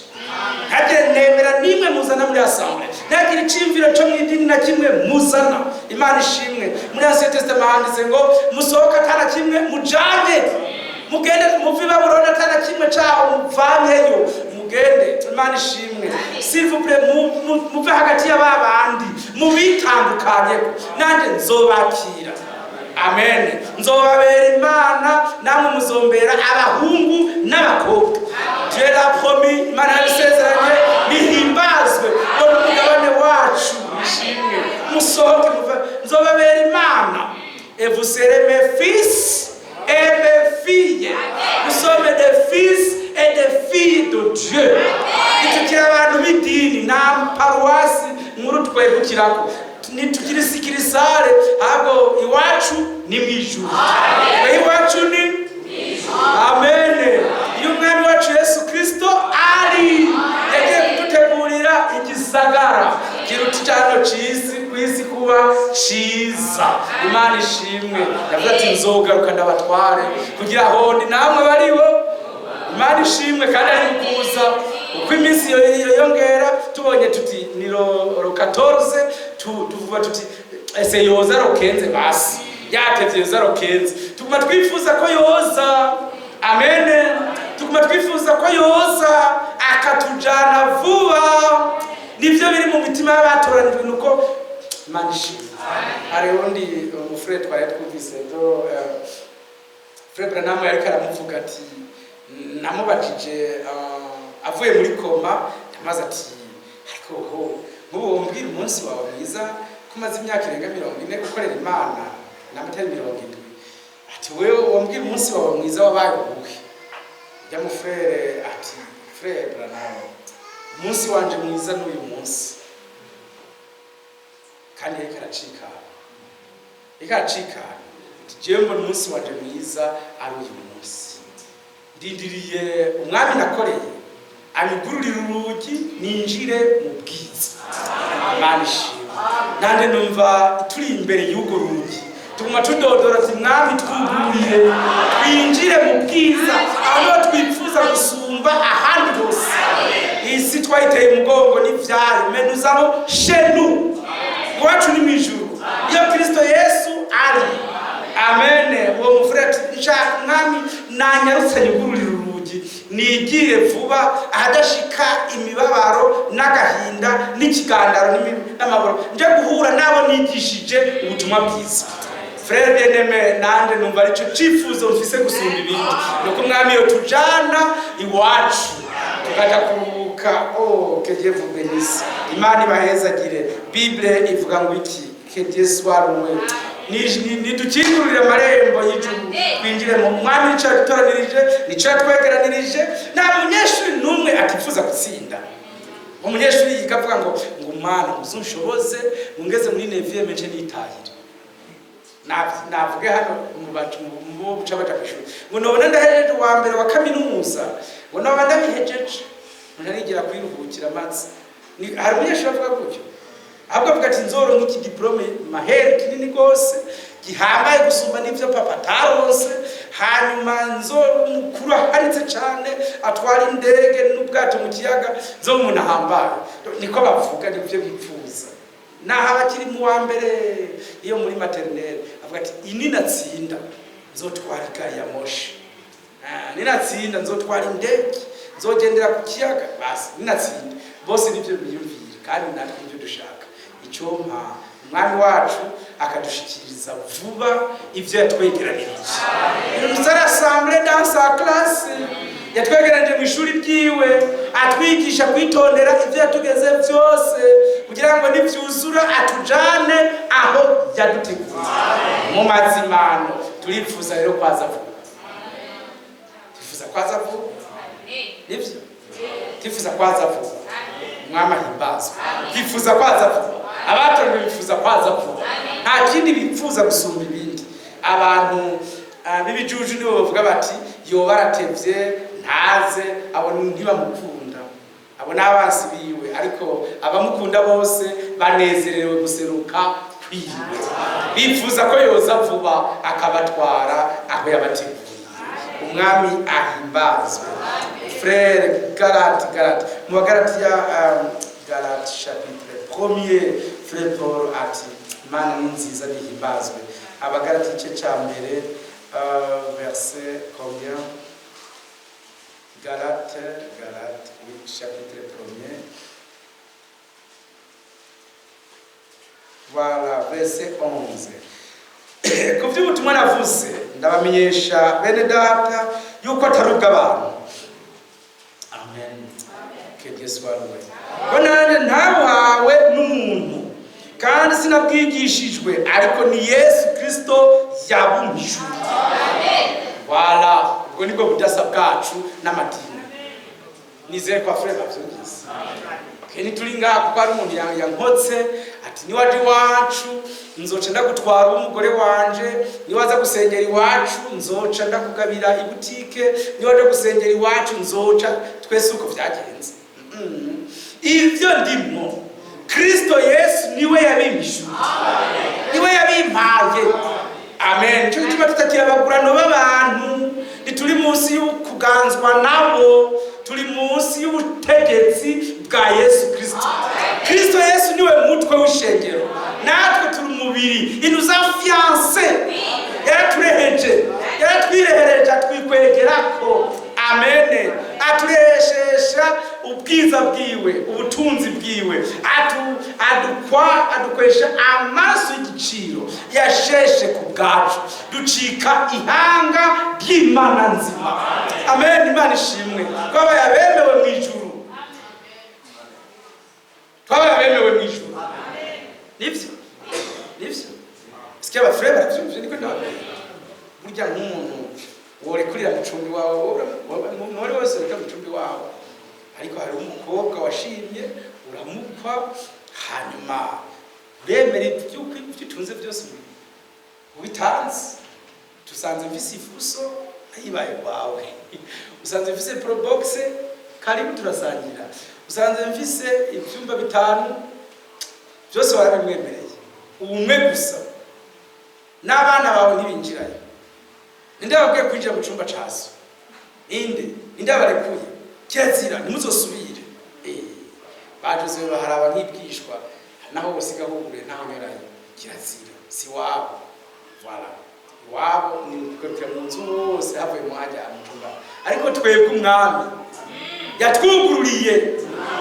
Hage nemera nimwe muzana muri assemblée. Nagira icimviro cyo mwidini na kimwe muzana. Imana ishimwe. Muri Ancien Testament handitse ngo musohoka atana kimwe mujane. Mugende muvi Babuloni atana kimwe cyaho muvanyeyo. Mugende. Imana ishimwe. S'il vous plaît muve hagati y'ababandi mubitandukanye nanje nzobakira. Amen. Nzobabera Imana namwe muzombera abahungu n'abakobwa. Dieu l'a promis. Imana yabisezeranye bihimbazwe ngo n'umugabane wacu ishimwe. Musohoke nzobabera Imana. Et vous serez mes fils et mes filles. Nous sommes des fils et des filles de Dieu. Itukira abantu b'idini na paruwasi nkuru twegukirako nitukirisikira sale ahubwo iwacu ni mwijuru. Iwacu ni mwijuru. Amen. Iyo umwami wacu Yesu Kristo ari yagiye kudutegurira igisagara kiruta cyano cy'isi kwisi kuba ciza. Imana ishimwe. Yavuze ati nzogaruka ndabatware kugira aho ndi namwe bariho. Imana ishimwe kandi ari kuza uko iminsi yongera tubonye tuti ni ro 14 tuvuga tuti ese yoza rokenze basi yatevye yoza rokenze tuguma twifuza ko yoza. Amen. Tuguma twifuza ko yoza akatujana vuba. Nivyo biri mu mitima y'abatoranijwe nuko Imana ishimwe. Ari undi umufrere twari twumvise do Frère Branham yari karamuvuga ati namubajije avuye muri koma amaze ati ariko ho mubo mbwira umunsi wawe mwiza kumaze imyaka irenga 40 gukorera Imana n'amatari 70 ati wewe wombwira umunsi wawe mwiza wabaye ubuhe. Ya mu frère ati Frère Branham umunsi wanje mwiza n'uyu munsi kandi ikaracika jewe mbona umunsi wanje mwiza ari uyu munsi. Ndindiriye umwami nakoreye amigururira urugi ninjire mu bwiza. Imana ishimwe. Nande numva turi imbere y'ugo rugi tuguma tudodora ati mwami twugururire twinjire mu bwiza aho twifuza gusumba ahandi hose. Isi twayiteye umugongo n'ivyayo menuzamo shenu wacu ni mwijuru iyo Kristo Yesu ari. Amen. Uwo mufrere nshaka mwami nanyarutse nyugururira urugi nigiye vuba ahadashika imibabaro n'agahinda n'ikigandaro n'amaboro nje guhura nabo nigishije ubutumwa bwiza. Frère bien-aimé nande numva arico cifuzo mfise gusumba ibindi nuko mwami yo tujana iwacu tukaja kuruhuka. Que Dieu vous bénisse. Imana ibahezagire. Bible ivuga ngo iki? Que Dieu soit loué. Ni dukingurira amarembo y'ijuru twinjire mu mwami nico dutoranirije nico twegeranirije. Nta munyeshuri numwe atifuza gutsinda. Umunyeshuri yikavuga ngo Mana uzunshoboze ngeze muri 9e mece nitahira. Navuge hano mu buca batapishwe ngo nobona ndahejeje wa mbere wa kaminuza ngo naba ndabihejeje ntarigira kwiruhukira mazi. Hari umunyeshuri avuga gutyo ahubwo avuga ati nzoro nk'iki diplome maheri kinini gose gihambaye gusumba n'ivyo papa taronse hanyuma nzoro mukuru haritse cyane atwara indege n'ubwato mu kiyaga zo umuntu ahambaye. Niko bavuga n'ivyo bipfuza. Naho abakiri mu wa mbere iyo muri maternelle avuga ati ini natsinda nzotwara ya moshi ninatsinda nzotwara indege nzogendera ku kiyaga basi ninatsinda bose nibyo biyumvira kandi natwe nibyo dushaka icyompa umwami wacu akadushikiriza vuba ivyo yatwegeranirije nous rassemblés dans sa classe yatwegeranije mu ishuri ryiwe atwigisha kwitondera ivyo yatugeze byose kugira ngo nivyuzura atujane aho yaduteguye mu mazimano turifuza rero kwaza vuba kwaza vuba nivyo tifuza kwaza vuba mwama himbazwa tifuza kwaza vuba abatonwe bifuza kwaza vuba nta kindi bifuza gusumba ibindi abantu bibijuju nibo bavuga bati yo baratevye ntaze abo ntibamukunda abo n'abansi biwe ariko abamukunda bose banezerewe guseruka kwiwe bifuza ko yoza vuba akabatwara aho yabateguye umwami ahimbazwe frère Galate mu Galatiya Galate chapitre 1er frère Paul ati Imana ni nziza nihimbazwe abagalati igice cya mbere verset combien Galate chapitre 1er voilà verset 11 ku by'ubutumwa navuze ndabamenyesha bene data yuko ataruga abantu amen que Dieu soit loué ko nanje ntawawe n'umuntu kandi sinabwigishijwe ariko ni Yesu Kristo yabumishwe amen voilà ubwo nibwo budasa bwacu n'amadini nizeye kwa frère bavyumvise keni tulinga kuko ari umuntu yankotse ati niwaje iwacu nzoca ndagutwara umugore wanje niwaza gusengera iwacu nzoca ndakugabira ibutike niwaje gusengera iwacu nzoca twese uko vyagenze ivyo ndimo Kristo Yesu niwe yabimishuye niwe yabimpaye amen cyo gituma tutakira abagurano b'abantu turi munsi y'ukuganzwa nabo turi munsi y'ubutegetsi bwa Yesu Kristo Kristo Yesu niwe mutwe w'ishengero natwe turi umubiri inuza fiancé yaratwirehereje atwikwegerako amen atureshesha ubwiza bwiwe ubutunzi bwiwe adukwesha amaraso y'igiciro yasheshe ku bwacu ducika ihanga ry'Imana nzima amen Imana ishimwe twaba yabemewe mu ijuru nivyo sikia abafrere baravyumvise niko ndababwira burya nk'umuntu worekurira mucumbi wawe wari wese reka mucumbi wawe ariko hari umukobwa washimye uramukwa hanyuma uremera ibyo utunze byose ubitanze tusanze mfise ifuso nayibaye wawe usanze mfise probox karibu turasangira usanze mfise ibyumba 5 byose warabimwemereye ubumwe gusa n'abana bawe ntibinjirayo ninde babwiye kwinjira mu cyumba cyazo ninde barekuye kirazira nimuzosubire bajuze baharaba nk'ibwishwa naho bosiga hugure ntaho nyarayo kirazira si wabo voilà wabo ni kukwekera mu nzu hose havuye mu hajya mu cyumba ariko twebwe umwami yatwugururiye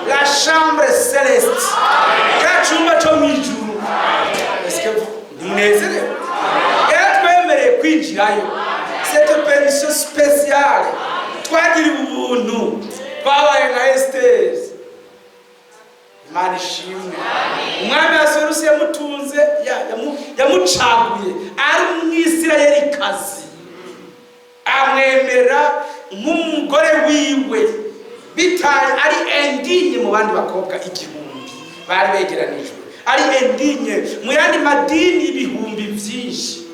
la chambre céleste cyumba cyo mu ijuru est-ce que nimunezerewe yatwemereye kwinjirayo cette permission spéciale twagira ubuntu twabaye nka Esther Imana ishimwe umwami wa Serusi yamutunze yamucaguye ari umwisirayeli kazi amwemera nk'umugore wiwe bitaye ari endinye mu bandi bakobwa 1000 bari begeranijwe ari endinye mu yandi madini ibihumbi byinshi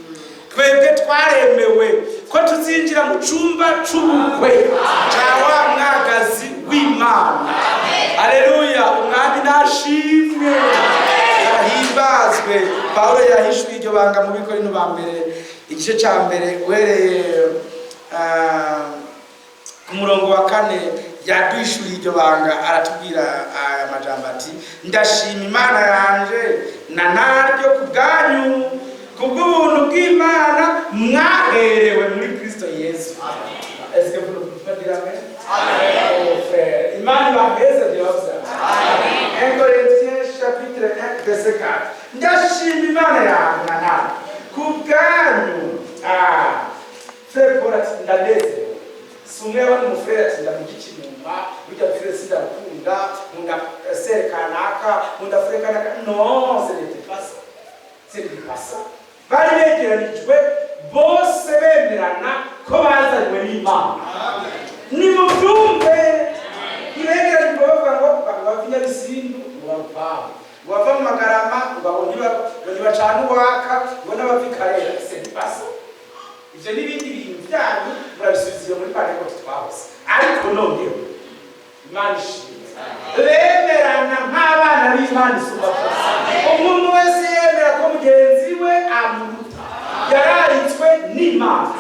twebwe twaremewe ko tuzinjira mu cyumba cy'ubukwe cyawa mwagazi w'Imana haleluya umwami nashimwe ahimbazwe Paulo yahishuye iryo banga mu Bikorino ba mbere igice cya mbere uhereye ku murongo wa 4 yaduhishuriye iryo banga aratubwira aya majambo ati ndashima Imana yanje na naryo kubwanyu kubw'ubuntu bw'Imana mwaherewe muri Kristo Yesu kandi ndashima Imana yanjye na nawe ku bwanyu. Fred ati ndanezerewe, si umwe wari umufurere ati ndamugica inyuma, burya mufurere sindakunda, nkunda sere kanaka, nkunda furere kanaka. No, ce n'était pas ça, ce n'était pas ça. Bari begeranijwe bose bemerana ko bazanywe n'Imana. Nimubyumve, ibegeranijwe bavuga ngo bava Nyabisindu bava bava mu Magarama ngo ntibacana uwaka ngo n'abava i Karera. Ce n'était pas ça. Ibyo n'ibindi bintu byanyu murabisubiza muri Pentecote twahose, ariko noneho Imana ishimwe bemerana nk'abana b'Imana isumba byose. Umuntu wese yemera ko mugenzi we amuruta, yararitswe n'Imana.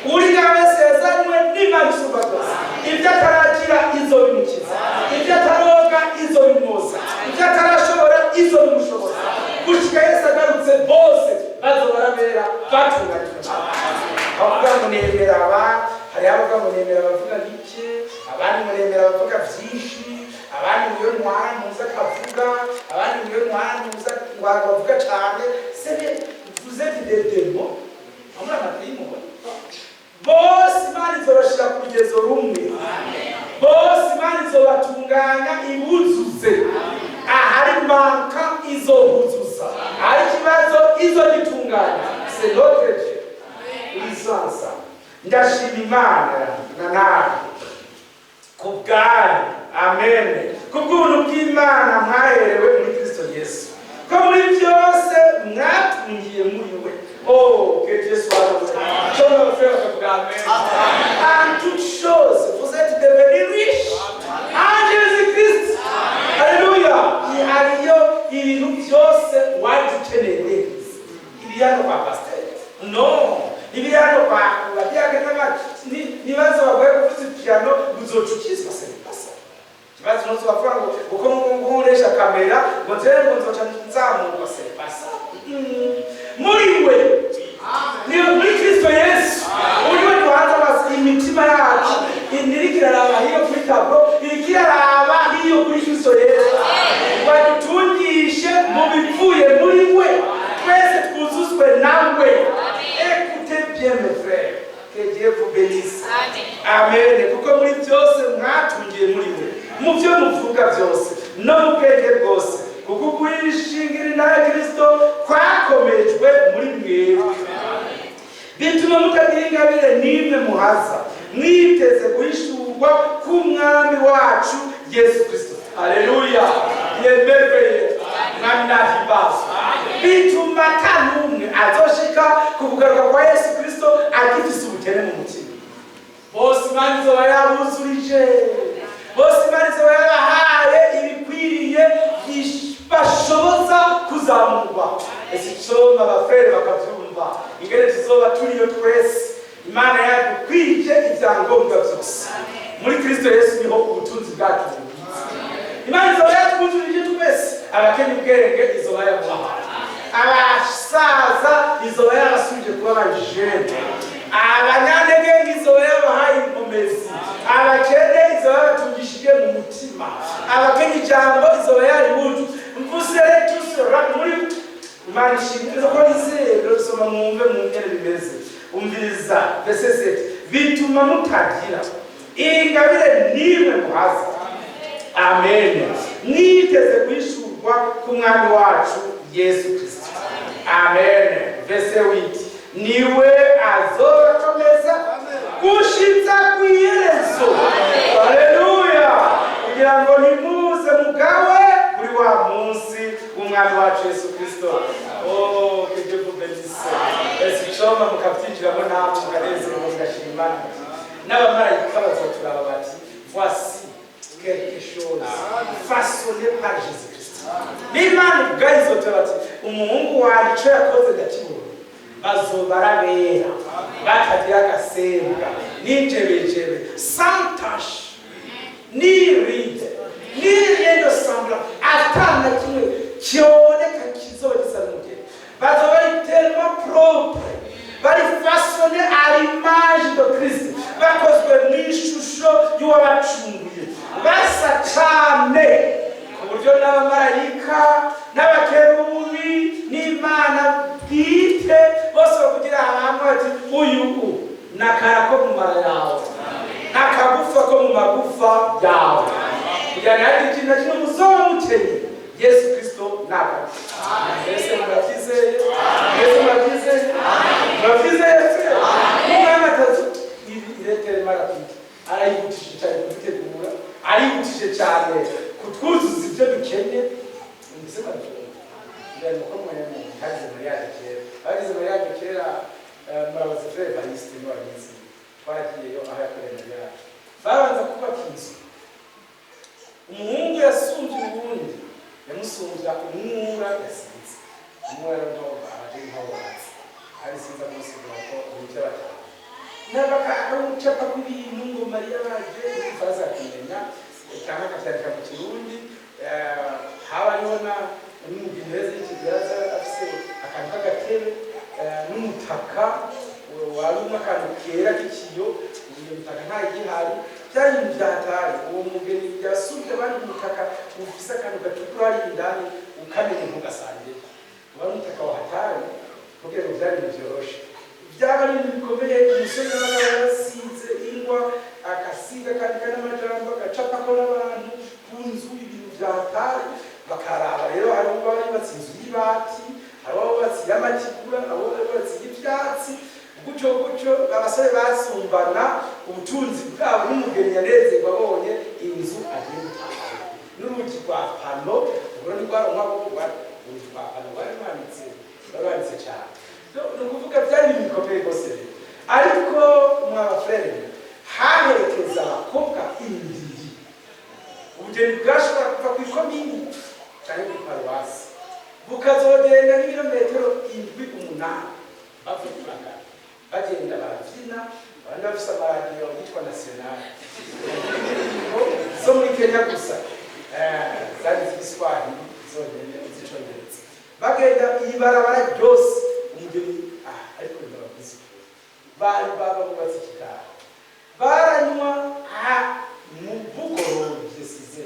Uriya wese yazanywe n'Imana isumba byose. Ibyo atarakira izo bimukiza, ibyo ataroga izo bimwoza, ibyo atarashobora izo bimushoboza. Gushika Yesu agarutse bose bazobarabera batunganyijwe. Abavuga ngo nemera aba, hari abavuga ngo nemera abavuga bike, abandi muremera abavuga byinshi, abandi muriyo ntwara muza akavuga, abandi muriyo ntwara muza bavuga cyane. Vous êtes des démons, amura amatayimoni. Bose Imana izobashira ku rugezo rumwe, bose Imana izobatunganya ibuzuze. Ahari manka izobuzuza, ahari ikibazo izogitunganya. C'est notre Dieu. Lisansa ndashima Imana na nawe ku bwanyu. Amen. Kubw'ubuntu bw'Imana mwaherewe muri Kristo Yesu, ko muri byose mwatungiye muri we. Oh, que Dieu soit loué. Je me fais votre amen. En toutes choses, vous êtes devenus riches en Jésus-Christ. Alléluia. Hariyo ibintu byose wadukeneye. Ibiyano kwa pasteur. No. Ibiyano kwa babyake n'abandi nibazo bagwe kufite piano uzocukizwa se pasa. Kibazo nozo bavuga ngo uko nkoresha kamera ngo tere ngo nzoca nzamurwa se pasa. Muri we ni muri Kristo Yesu. Uriwe duhanza imitima yacu indirikiraraba hiyo kuri tablo, irikiraraba hiyo kuri Kristo Yesu. Badutungishe mu bivuye muri we, twese twuzuzwe nawe. Écoutez bien mes frères, que Dieu vous bénisse. Amen. Kuko muri byose mwatungiye muri we, mu byo muvuga byose no mu bwenge bwose, kuko kwishingirira na Kristo kwakomejwe muri mwebwe, bituma mutagira ingabire n'imwe muhaza, mwiteze guhishurwa k'umwami wacu Yesu Kristo. Haleluya. Yemebeye mwami nahibaza, bituma kanumwe azoshika ku kugaruka kwa Yesu Kristo agifise ubukene mu mutima. Bose Imana izoba yabuzurije, bose Imana izoba yabahaye ibikwiriye bashoboza kuzamurwa. Ese abafere bakabyumva ingene tuzoba turiyo twese, Imana yadukwije ibyangombwa byose muri Kristo Yesu, niho ubutunzi bwacu. Imana izoba yatwujurije twese, abakenya ubwenge izoba yamuhaye, abasaza izoba yabasubije kuba abajene, abanyantege izoba yabahaye inkomezi, abakene izoba yabatungishije mu mutima, abakenya ijambo izoba yaribuje. Mvusere tusora muri Imana ishimwe ko nizero soma mwumve mwungere bimeze. Umviriza verse 7, bituma mutagira ingabire n'imwe muhaza. Amen. Niteze kwishurwa k'umwami wacu Yesu Kristo. Amen. Verse 8, niwe azokomeza gushitsa kw'iherezo. Haleluya. Kugira ngo nimuze mugawe kuri wa munsi w'umwami wacu Yesu Kristo. Oh, que Dieu vous bénisse. Ese choma mukabyinjiramo namwe mukanezerwa mugashima Imana. N'abamarayika bazoturaba bati voici quelque chose façonné par Jésus-Christ. N'Imana ubwayo bati umuhungu wacu icyo yakoze ndakibona. Bazobarabera batagira agasembwa n'injebejebe, sans tache ni ride ni rien de semblant, atana kimwe kiboneka kizoba gisa n'umugeni. Bazoba bari tellement propre, bari façonné à l'image de Christ, bakozwe mu ishusho y'uwabacunguye, basa cyane ku buryo n'abamarayika n'abakerubi cyane ko mwene hagize mariage kera hagize mariage kera murabazi frere Evariste n'abagizi twaragiyeyo aho yakoreye mariage babanza kubaka inzu umuhungu yasumbye ubundi yamusumbya umwura yasinze umwura ndo aje nk'abazi ari sinza kumusigura ko ibyo batanga nabaka ucapa kubintu ngo Maria baje ifaza kumenya cyangwa akacyandika mu Kirundi habayeho na n'umugenzi y'ikigaza afise akantu k'agatebe n'umutaka wari akantu kera k'ikiyo uyu mutaka nta gihari byari byatari uwo mugeni yasubye abandi umutaka ufise akantu gatukura ari indani ukamenye ntugasange wari umutaka wa hatari kugira ngo byari byoroshe byaba ari bikomeye umusore yarasize ingwa akasiga kandi n'amajambo agacapa ko n'abantu ku nzu ibintu byatari bakaraba rero hari bari batsinze y'ibati abo batsi y'amatikura abo batsi y'ibyatsi gucyo abasore basumbana ubutunzi bwabo n'umugeni yanezerwa abonye inzu agiye gutanga n'urugi rwa pano ubwo ni rwa nk'abo urugi rwa pano bari banditse cyane no kuvuga byari bikomeye rwose ariko mwabafrere haherekeza abakobwa indiri ubugeni bwashobora kuva ku ikomini cyane ku paruwasi bukazogenda n'ibirometero 7-8 bavuga bagenda barabyina abandi bafise amaradiyo yitwa national zo muri Kenya gusa zari z'Igiswahili zonyene zicongereza bagenda ibarabara ryose umugeni ariko ndabavuze bari bubatse ikitaro baranywa mu bugorobye size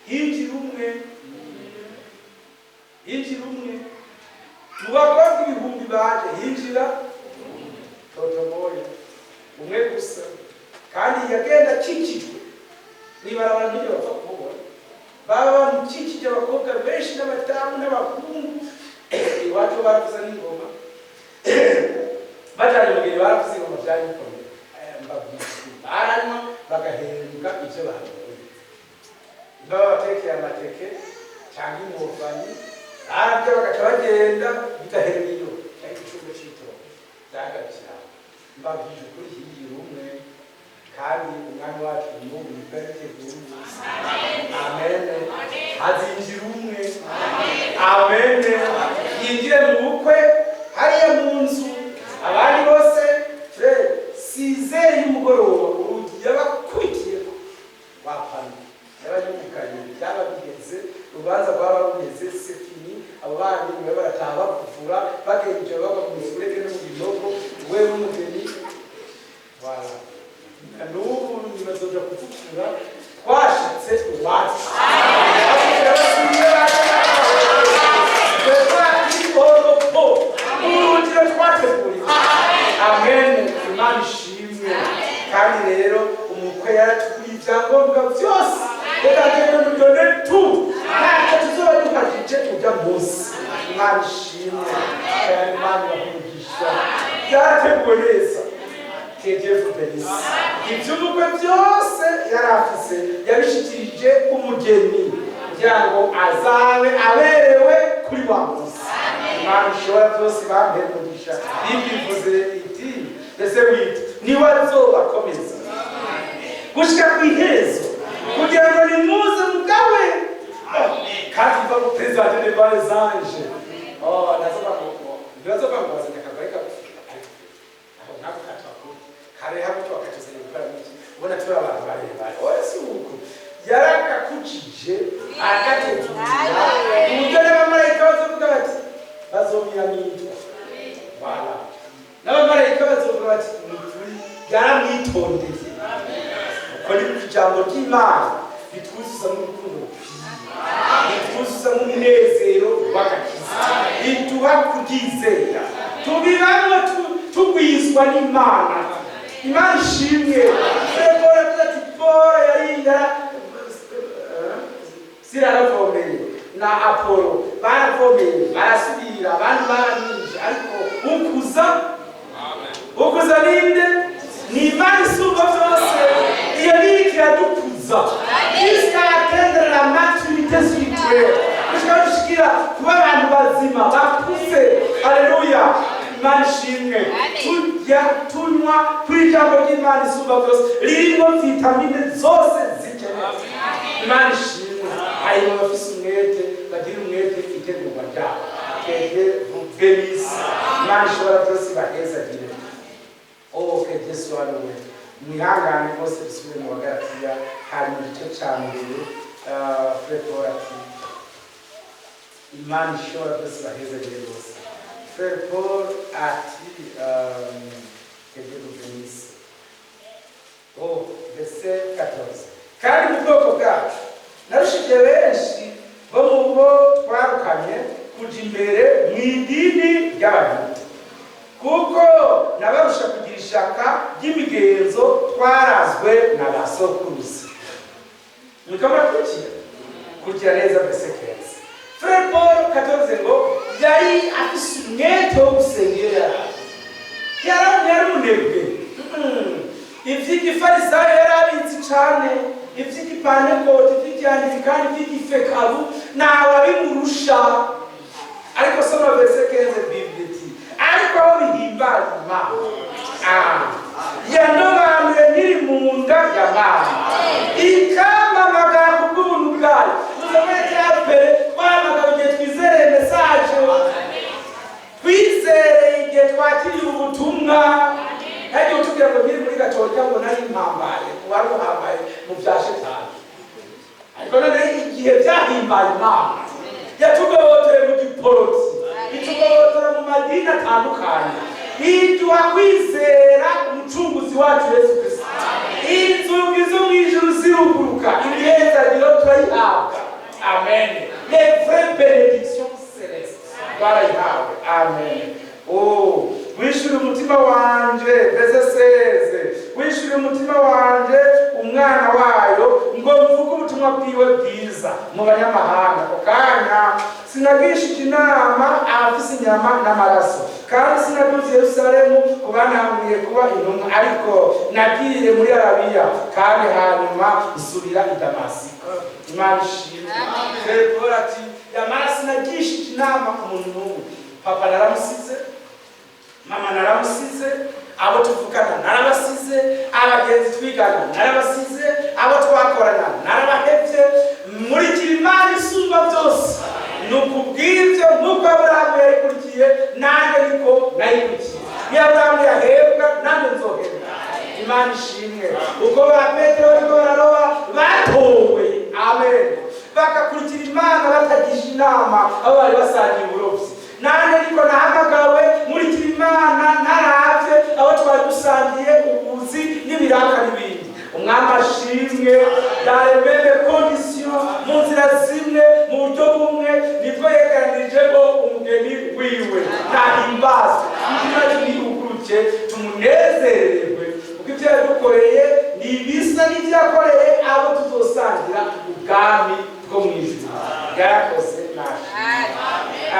hinjira umwe mu bakobwa ibihumbi baje hinjira totomoya umwe gusa kandi yagenda akikijwe n'ibarabara nk'iryo bapfa kumubona baba bamukikije abakobwa benshi n'abadamu n'abahungu iwacu baravuza n'ingoma bajyanye umugeni baravuza ingoma byari bikomeye baranywa bagahembwa ibyo babonye baba batekeye amateke cyangwa inkotanyi arabyo bagaca bagenda bigahera iyo cyari icyumba cy'itora byagarukira mbabwije ukuri higira umwe kandi umwami wacu n'ubu ntibateguye amen hazinjira umwe amen yinjire mu bukwe hariya mu nzu abandi bose sizeri y'umugoroba urugi yabakurikiye wapana yabanyumukanye byaba bigeze urubanza rwaba rugeze sefini abo bandi mwe barataha bakuvura bagenje baba mu mifurege no mu binogo we n'umugeni wala n'ubu nibazoja kuvukura twashitse iwacu amen imana ishimwe kandi rero umukwe yaratuguye ibyangombwa byose reka tujyane tu ntacyo tuzoba duhagije ujya munsi imana ishimwe kandi imana irakugisha byarateguwe neza kejevu benisi iby'umukwe byose yari afise yabishikirije umugeni kugira ngo azabe aberewe kuri wa munsi imana ishobora byose bampera umugisha bivuze iti mbese wita niwe azobakomeza gushika ku iherezo kugira ngo nimuze mugawe kandi mva mu prezante de les anges nazoba ngo bazanye akabarika aho nako katako kare hapo tu wakatuzanye gukora miki ubona turi abantu barebare oya si uko yarakakujije agatetura uburyo n'abamarayika bazovuga bati bazomyamitwa wala n'abamarayika bazovuga bati nukuri yaramwitondeye uko ni ijambo ry'Imana bitwuzuza n'urukundo bitwuzuza n'umunezero w'agakiza bituha kugizera tubibamwe tugwizwa n'Imana imana ishimwe sebora ati Paul yarinda siraravomeye na Apollo baravomeye barasubira abandi baramije ariko ukuza ninde ni Imana isumba byose iyo niki yadukuza jusqu'à atteindre la maturité spirituelle jusqu'à kuba abantu bazima bakuze. Haleluya, Imana ishimwe. Turya tunywa kuri ijambo ry'Imana isumba byose ririmo vitamine zose zikenewe. Imana ishimwe. Hanyuma bafise umwete bagira umwete itegurwa ryabo kege vubemisi. Imana ishobora byose bahezagire. Que Dieu soit loué. Mwihangane rwose dusubire mu Bagalatiya hari mu gice cya mbere Frère Paul ati Imana ishobora byose bahezagire rwose. Frère Paul ati que Dieu nous bénisse. Verset 14. Kandi mu bwoko bwacu narushije benshi bo mu bo twarukanye kuja imbere mu idini ry'Abayuda, kuko nabarusha kugira ishaka ry'imigenzo twarazwe na ba sokuruza. Mukamara kugira neza besekeza. Frère Paul 14 ngo yari afise umwete wo gusengera. Yari umunebwe. Ivy'igifarisayo yari abizi cane, ivy'igipantekote, ivy'igihangirikani, ivy'igifekabu nawe abimurusha. Ariko soma verset 15 Bible iti ariko aho bihimbara Imana yandobanuye nkiri mu nda ya mama ikamamagara ku bw'ubuntu bwayo. Tuzabone cyapere twamagara igihe twizereye mesaje, twizereye igihe twakiriye ubutumwa. Hadi utubwira ngo nkiri muri Gatolika ngo nari mpambaye wari uhambaye mu bya shetani. Ariko none igihe byahimbaye Imana yatugobotoye mu giporoti, itugobotora mu madini atandukanye, iduha kwizera umucunguzi wacu Yesu Kristo. Inzugi zo mu ijuru ziruguruka, imyezagiro turayihabwa. Amen. Les vraies bénédictions célestes barayihawe. Amen. Wishuri umutima wanje, verset 16, wishuri umutima wanje umwana wayo ngo mvuge ubutumwa bwiwe bwiza mu banyamahanga. Okanya sinagishije inama abafise inyama n'amaraso, kandi sinaduze Yerusalemu kubanambwiye kuba intumwa, ariko nagiye muri Arabiya kandi hanyuma isubira i Damasiko. Imana ishimwe. Paul ati yamara sinagishije inama umuntu n'umwe. Papa naramusize, mama naramusize, abo tuvukana narabasize, abagenzi twigana narabasize, abo twakorana narabahevye. Muri Imana isumba byose nukubwivyo nk'uko Aburahamu yayikurikiye nanjye niko nayikurikiye. Iyo Aburahamu yahebwa nanjye nzohebwa. Imana ishimwe. Uko ba Petero bariko bararoba batowe. Amen. Bakakurikira Imana batagisha inama abo bari basangiye uburovyi. Nanjye niko nahamagawe muri Imana naravye abo twari dusangiye ubuzi n'ibiraka n'ibindi. Umwami ashimwe dans les mêmes conditions, mu nzira zimwe, mu buryo bumwe, nibwo yeganirijeho umugeni wiwe. Nahimbazwe izina ry'uguruke tumunezererwe, kuko ibyo yadukoreye ni ibisa n'ibyo yakoreye abo tuzosangira ubwami bwo mu ijuru. Yarakoze nashi.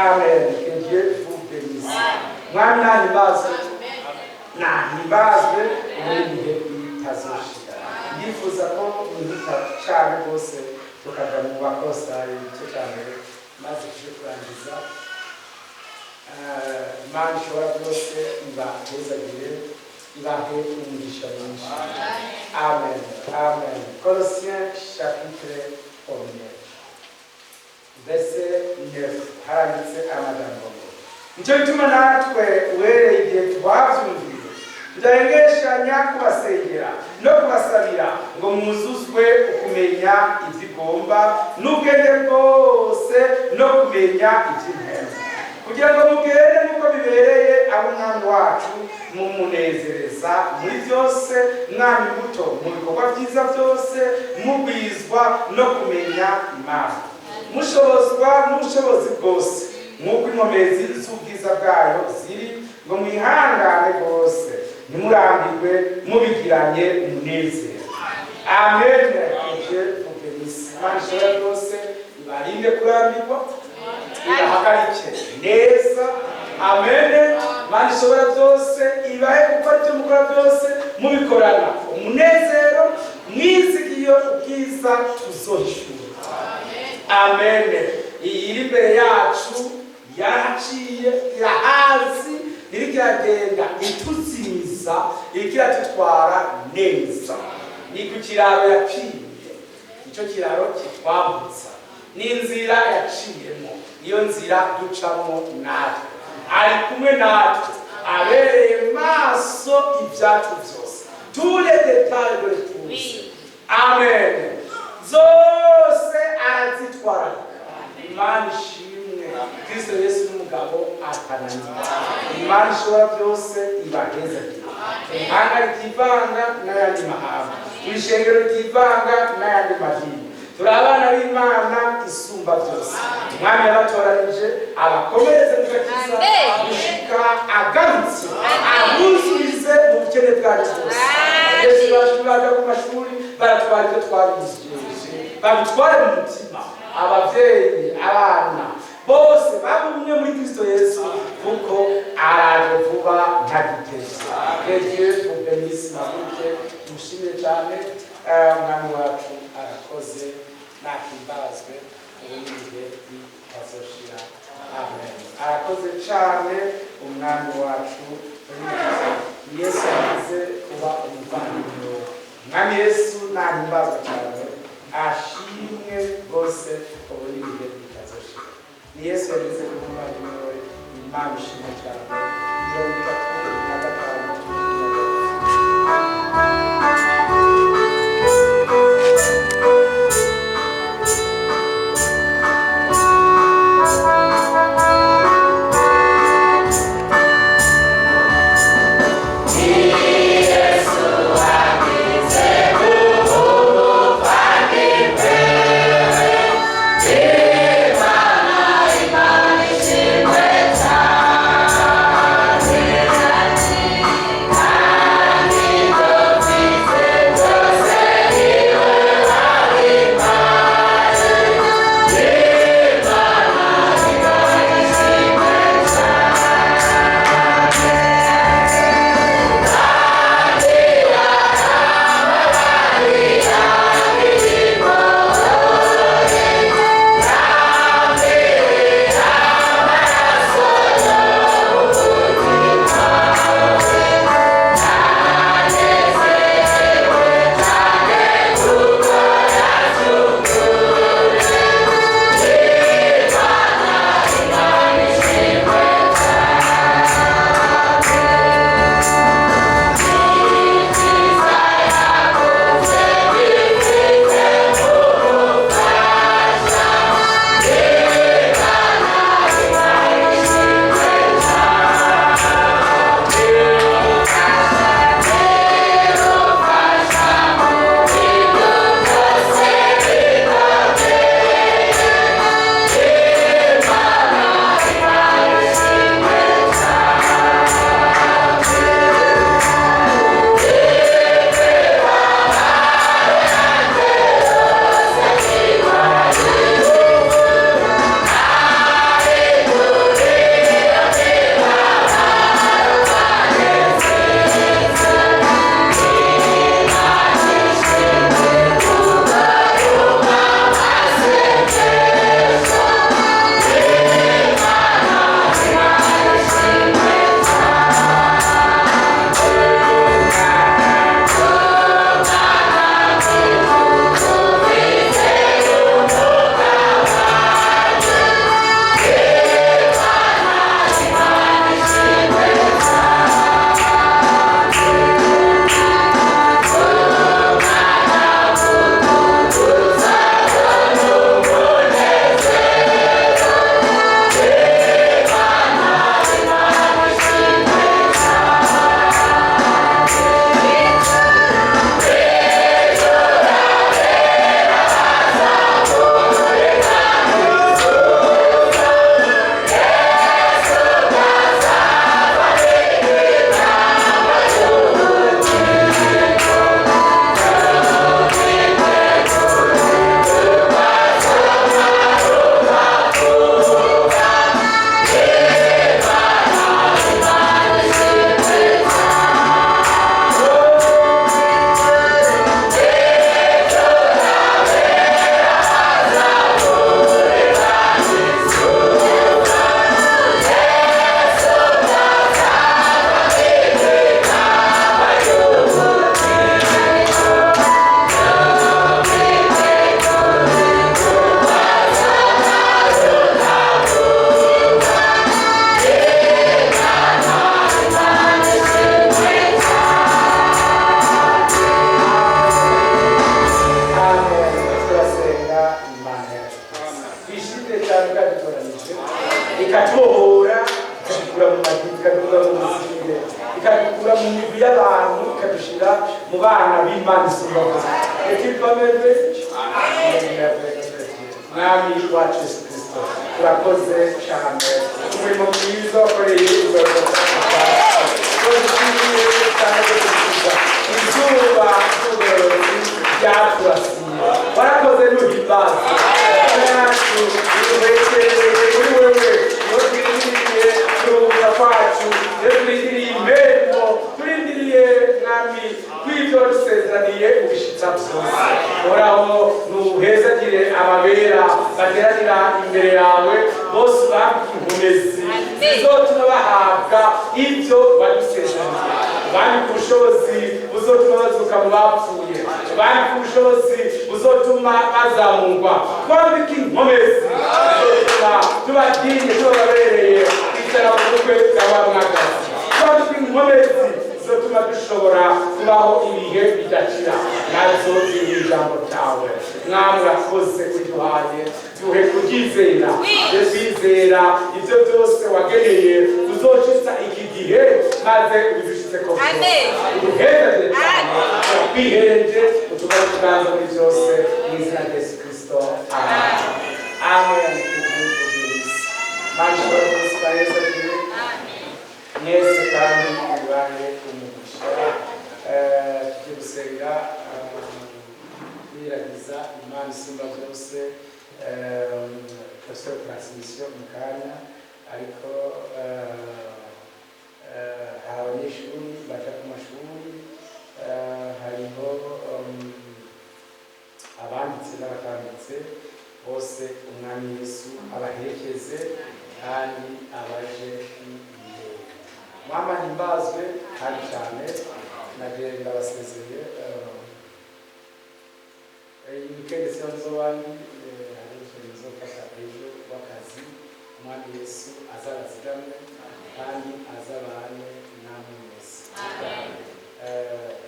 Amen. Que Dieu vous bénisse. Mwami nahimbazwe, nahimbazwe muri bihe bitazoshira. Ndifuza ko mwita cyane rwose tukaja mu Bakolosayi igice cya mbere maze tuje kurangiza. Imana ishobora byose ibahezagire, ibahe umugisha mwinshi. Amen. Amen. Colossiens chapitre 1 verset 9 haranditse amagambo ngo nicyo bituma natwe uhereye igihe twabyumviye tudahengeshanya kubasengera no kubasabira ngo mwuzuzwe ukumenya ibyigomba n'ubwenge bwose no kumenya iby'intego, kugira ngo mugende nk'uko bibereye abo Umwami wacu mumunezereza muri byose, mwami muto mu bikorwa byiza byose, mugwizwa no kumenya Imana, mushobozwa n'ubushobozi bwose nk'uko inkomezi z'ubwiza bwayo ziri, ngo mwihangane rwose ntimurambirwe mubigiranye umunezero. Amen. Imana ishobora rwose ibarinde kurambirwa, ibahagarike neza. Amen. Imana ishobora byose ibahe gukora ibyo mukora byose mubikorana umunezero, mwizigiye ubwiza tuzohishura. Amen. iri imbere yacu yaraciye irahazi, iriko iragenda ituzimiza, iriko iratutwara neza. Ni ku kiraro yaciye, icyo kiraro kitwambutsa, n'inzira yaciyemo, iyo nzira ducamo natwe, ari kumwe natwe, abereye maso ibyacu byose, tous les détails de tous. Amen. Zose arazitwara. Imana ishimwe, Kristo Yesu n'umugabo atananira. Imana ishobora byose ibaheza. Ihanga ritivanga n'ayandi mahanga, ishengero ritivanga n'ayandi madini. Turi abana b'Imana isumba byose. Umwami yabatoranije abakomereze mu gakiza gushika agarutse, abuzurize mu bukene bwacu bwose. Yesu baje baja ku mashuri baratwara ibyo twabijeje, babitware mu mutima. Abavyeyi, abana bose bagumye muri Kristo Yesu, kuko araje vuba ntagiteze. Dieu vous bénisse mabuke, mushimire cyane. Umwami wacu arakoze, nahimbazwe ubuyihe bikazoshira. Amen. Arakoze cyane umwami wacu. Yesu amaze kuba umuvandimwe. Umwami Yesu nahimbazwe cyane, ashimwe rwose ubuyihe bikazoshira. Ni Yesu yagize umuvandimwe, Imana ishimwe cyane. Imana ishimwe cyane. ikadukura mu migwi y'abantu ikadushira mu bana b'Imana isumba byose. Mwami wacu Yesu Kristo urakoze cyane umurimo mwiza wakoreye Golgotha izuba ry'ubugorozi ryaturasiye warakoze n'uhimbaza yacu urekereye kuri wewe iyo twirindiriye kuruhuka kwacu iyo turindiriye impembo turindiriye mwami kw'ibyo dusezeraniye ubishitsa byose uhoraho nuhezagire ababera bateranira imbere yawe bose bambika inkomezi zizotuma bahabwa ibyo badusezeraniye bandika ubushobozi buzotuma bazuka mu bapfuye bandika ubushobozi buzotuma bazamurwa twambika inkomezi zizotuma tubatinye tubabereye kwicara mu bukwe bwa mwagazi twambika inkomezi zizotuma dushobora kubaho ibihe bidakira nazo ziri ijambo ryawe mwami urakoze kuduhaye duhe kuryizera twizera ibyo byose wageneye uzocitsa iki gihe maze ubidushitse ko uduhereze cyane twihereje utugaye tuganza muri byose mu izina rya Yesu Kristo amen amen maji barabusika Yesu agiye mwese kandi ubaye umugisha tugiye gusenga twiragiza Imana isumba byose dufite transmission mu kanya ariko hari abanyeshuri baja ku mashuri hariho abanditse n'abatanditse bose umwami Yesu abaherekeze kandi abaje imbere mama himbazwe kandi cyane nagenda basezeye weekend sizo bandi nzofasha ejo wakazi umwami Yesu azabazigame kandi azabane namwe mwese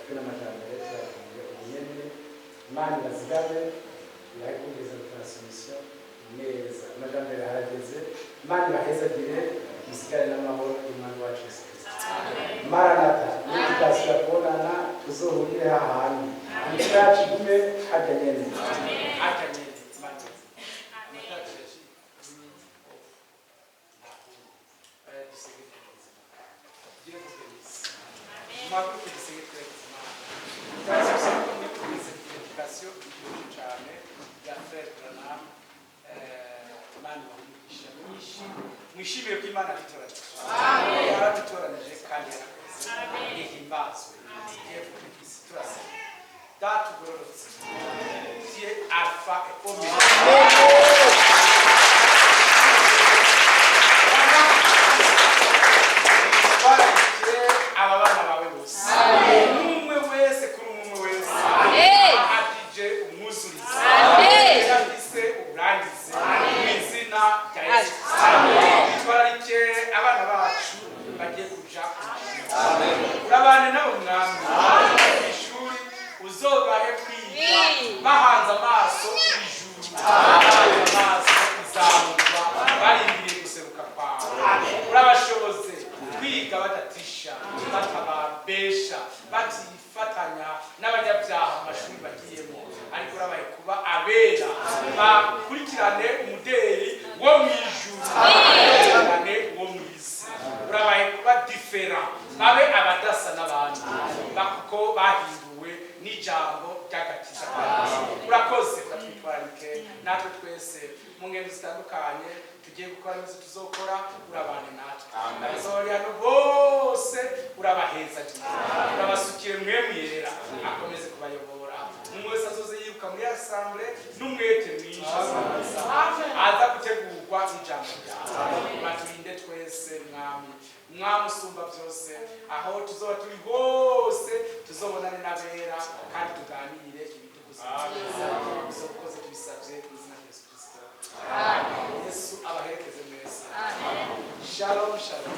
kuna majambere turagiye ubunyene Imana bazigame yakugeza transmission neza majambere harageze Imana bahezagire musigare n'amahoro y'Imana wacu Yesu Kristo Maranatha tukasira kubonana tuzohurire hahandi yacu gume hajya nyene mwishimire ko Imana itoranije yaratutoranije kandi ihimbazwe turase data ugororotse tie alpha et omega aba bana bawe bose umwe wese kuri umwe wese ahagije umwuzurize yafise uburangize mu izina rya Yesu twararike abana bacu bagiye kuja urabane nabo mwami ishuri uzobahe kwiga bahanze amaso ijuru amaso izamurwa barindiriye guseruka kwawe urabashoboze kwiga badatisha batababesha batifatanya n'abanyabyaha mu mashuri bagiyemo ariko urabaye kuba abera bakurikirane umudeli wo mu ijuru bakurikirane wo mu isi urabaye kuba difera babe abadasa n'abandi kuko bahinduwe n'ijambo ry'agakiza urakoze uratwitwararike natwe twese mu ngendo zitandukanye tugiye gukora n'izo tuzokora urabane natwe abazoriyano bose urabaheza urabasukire mwemu yera akomeze kubayobora umwe wese azoze yiruka muri assemble n'umwete mwinshi aza gutegurwa n'ijambo ryawe baturinde twese mwami usumba byose aho tuzoba turi hose tuzobonane n'abera kandi tuganire ibituguza ukoze tubisabye mu izina rya Yesu Kristo Yesu abaherekeze mwese shalom shalom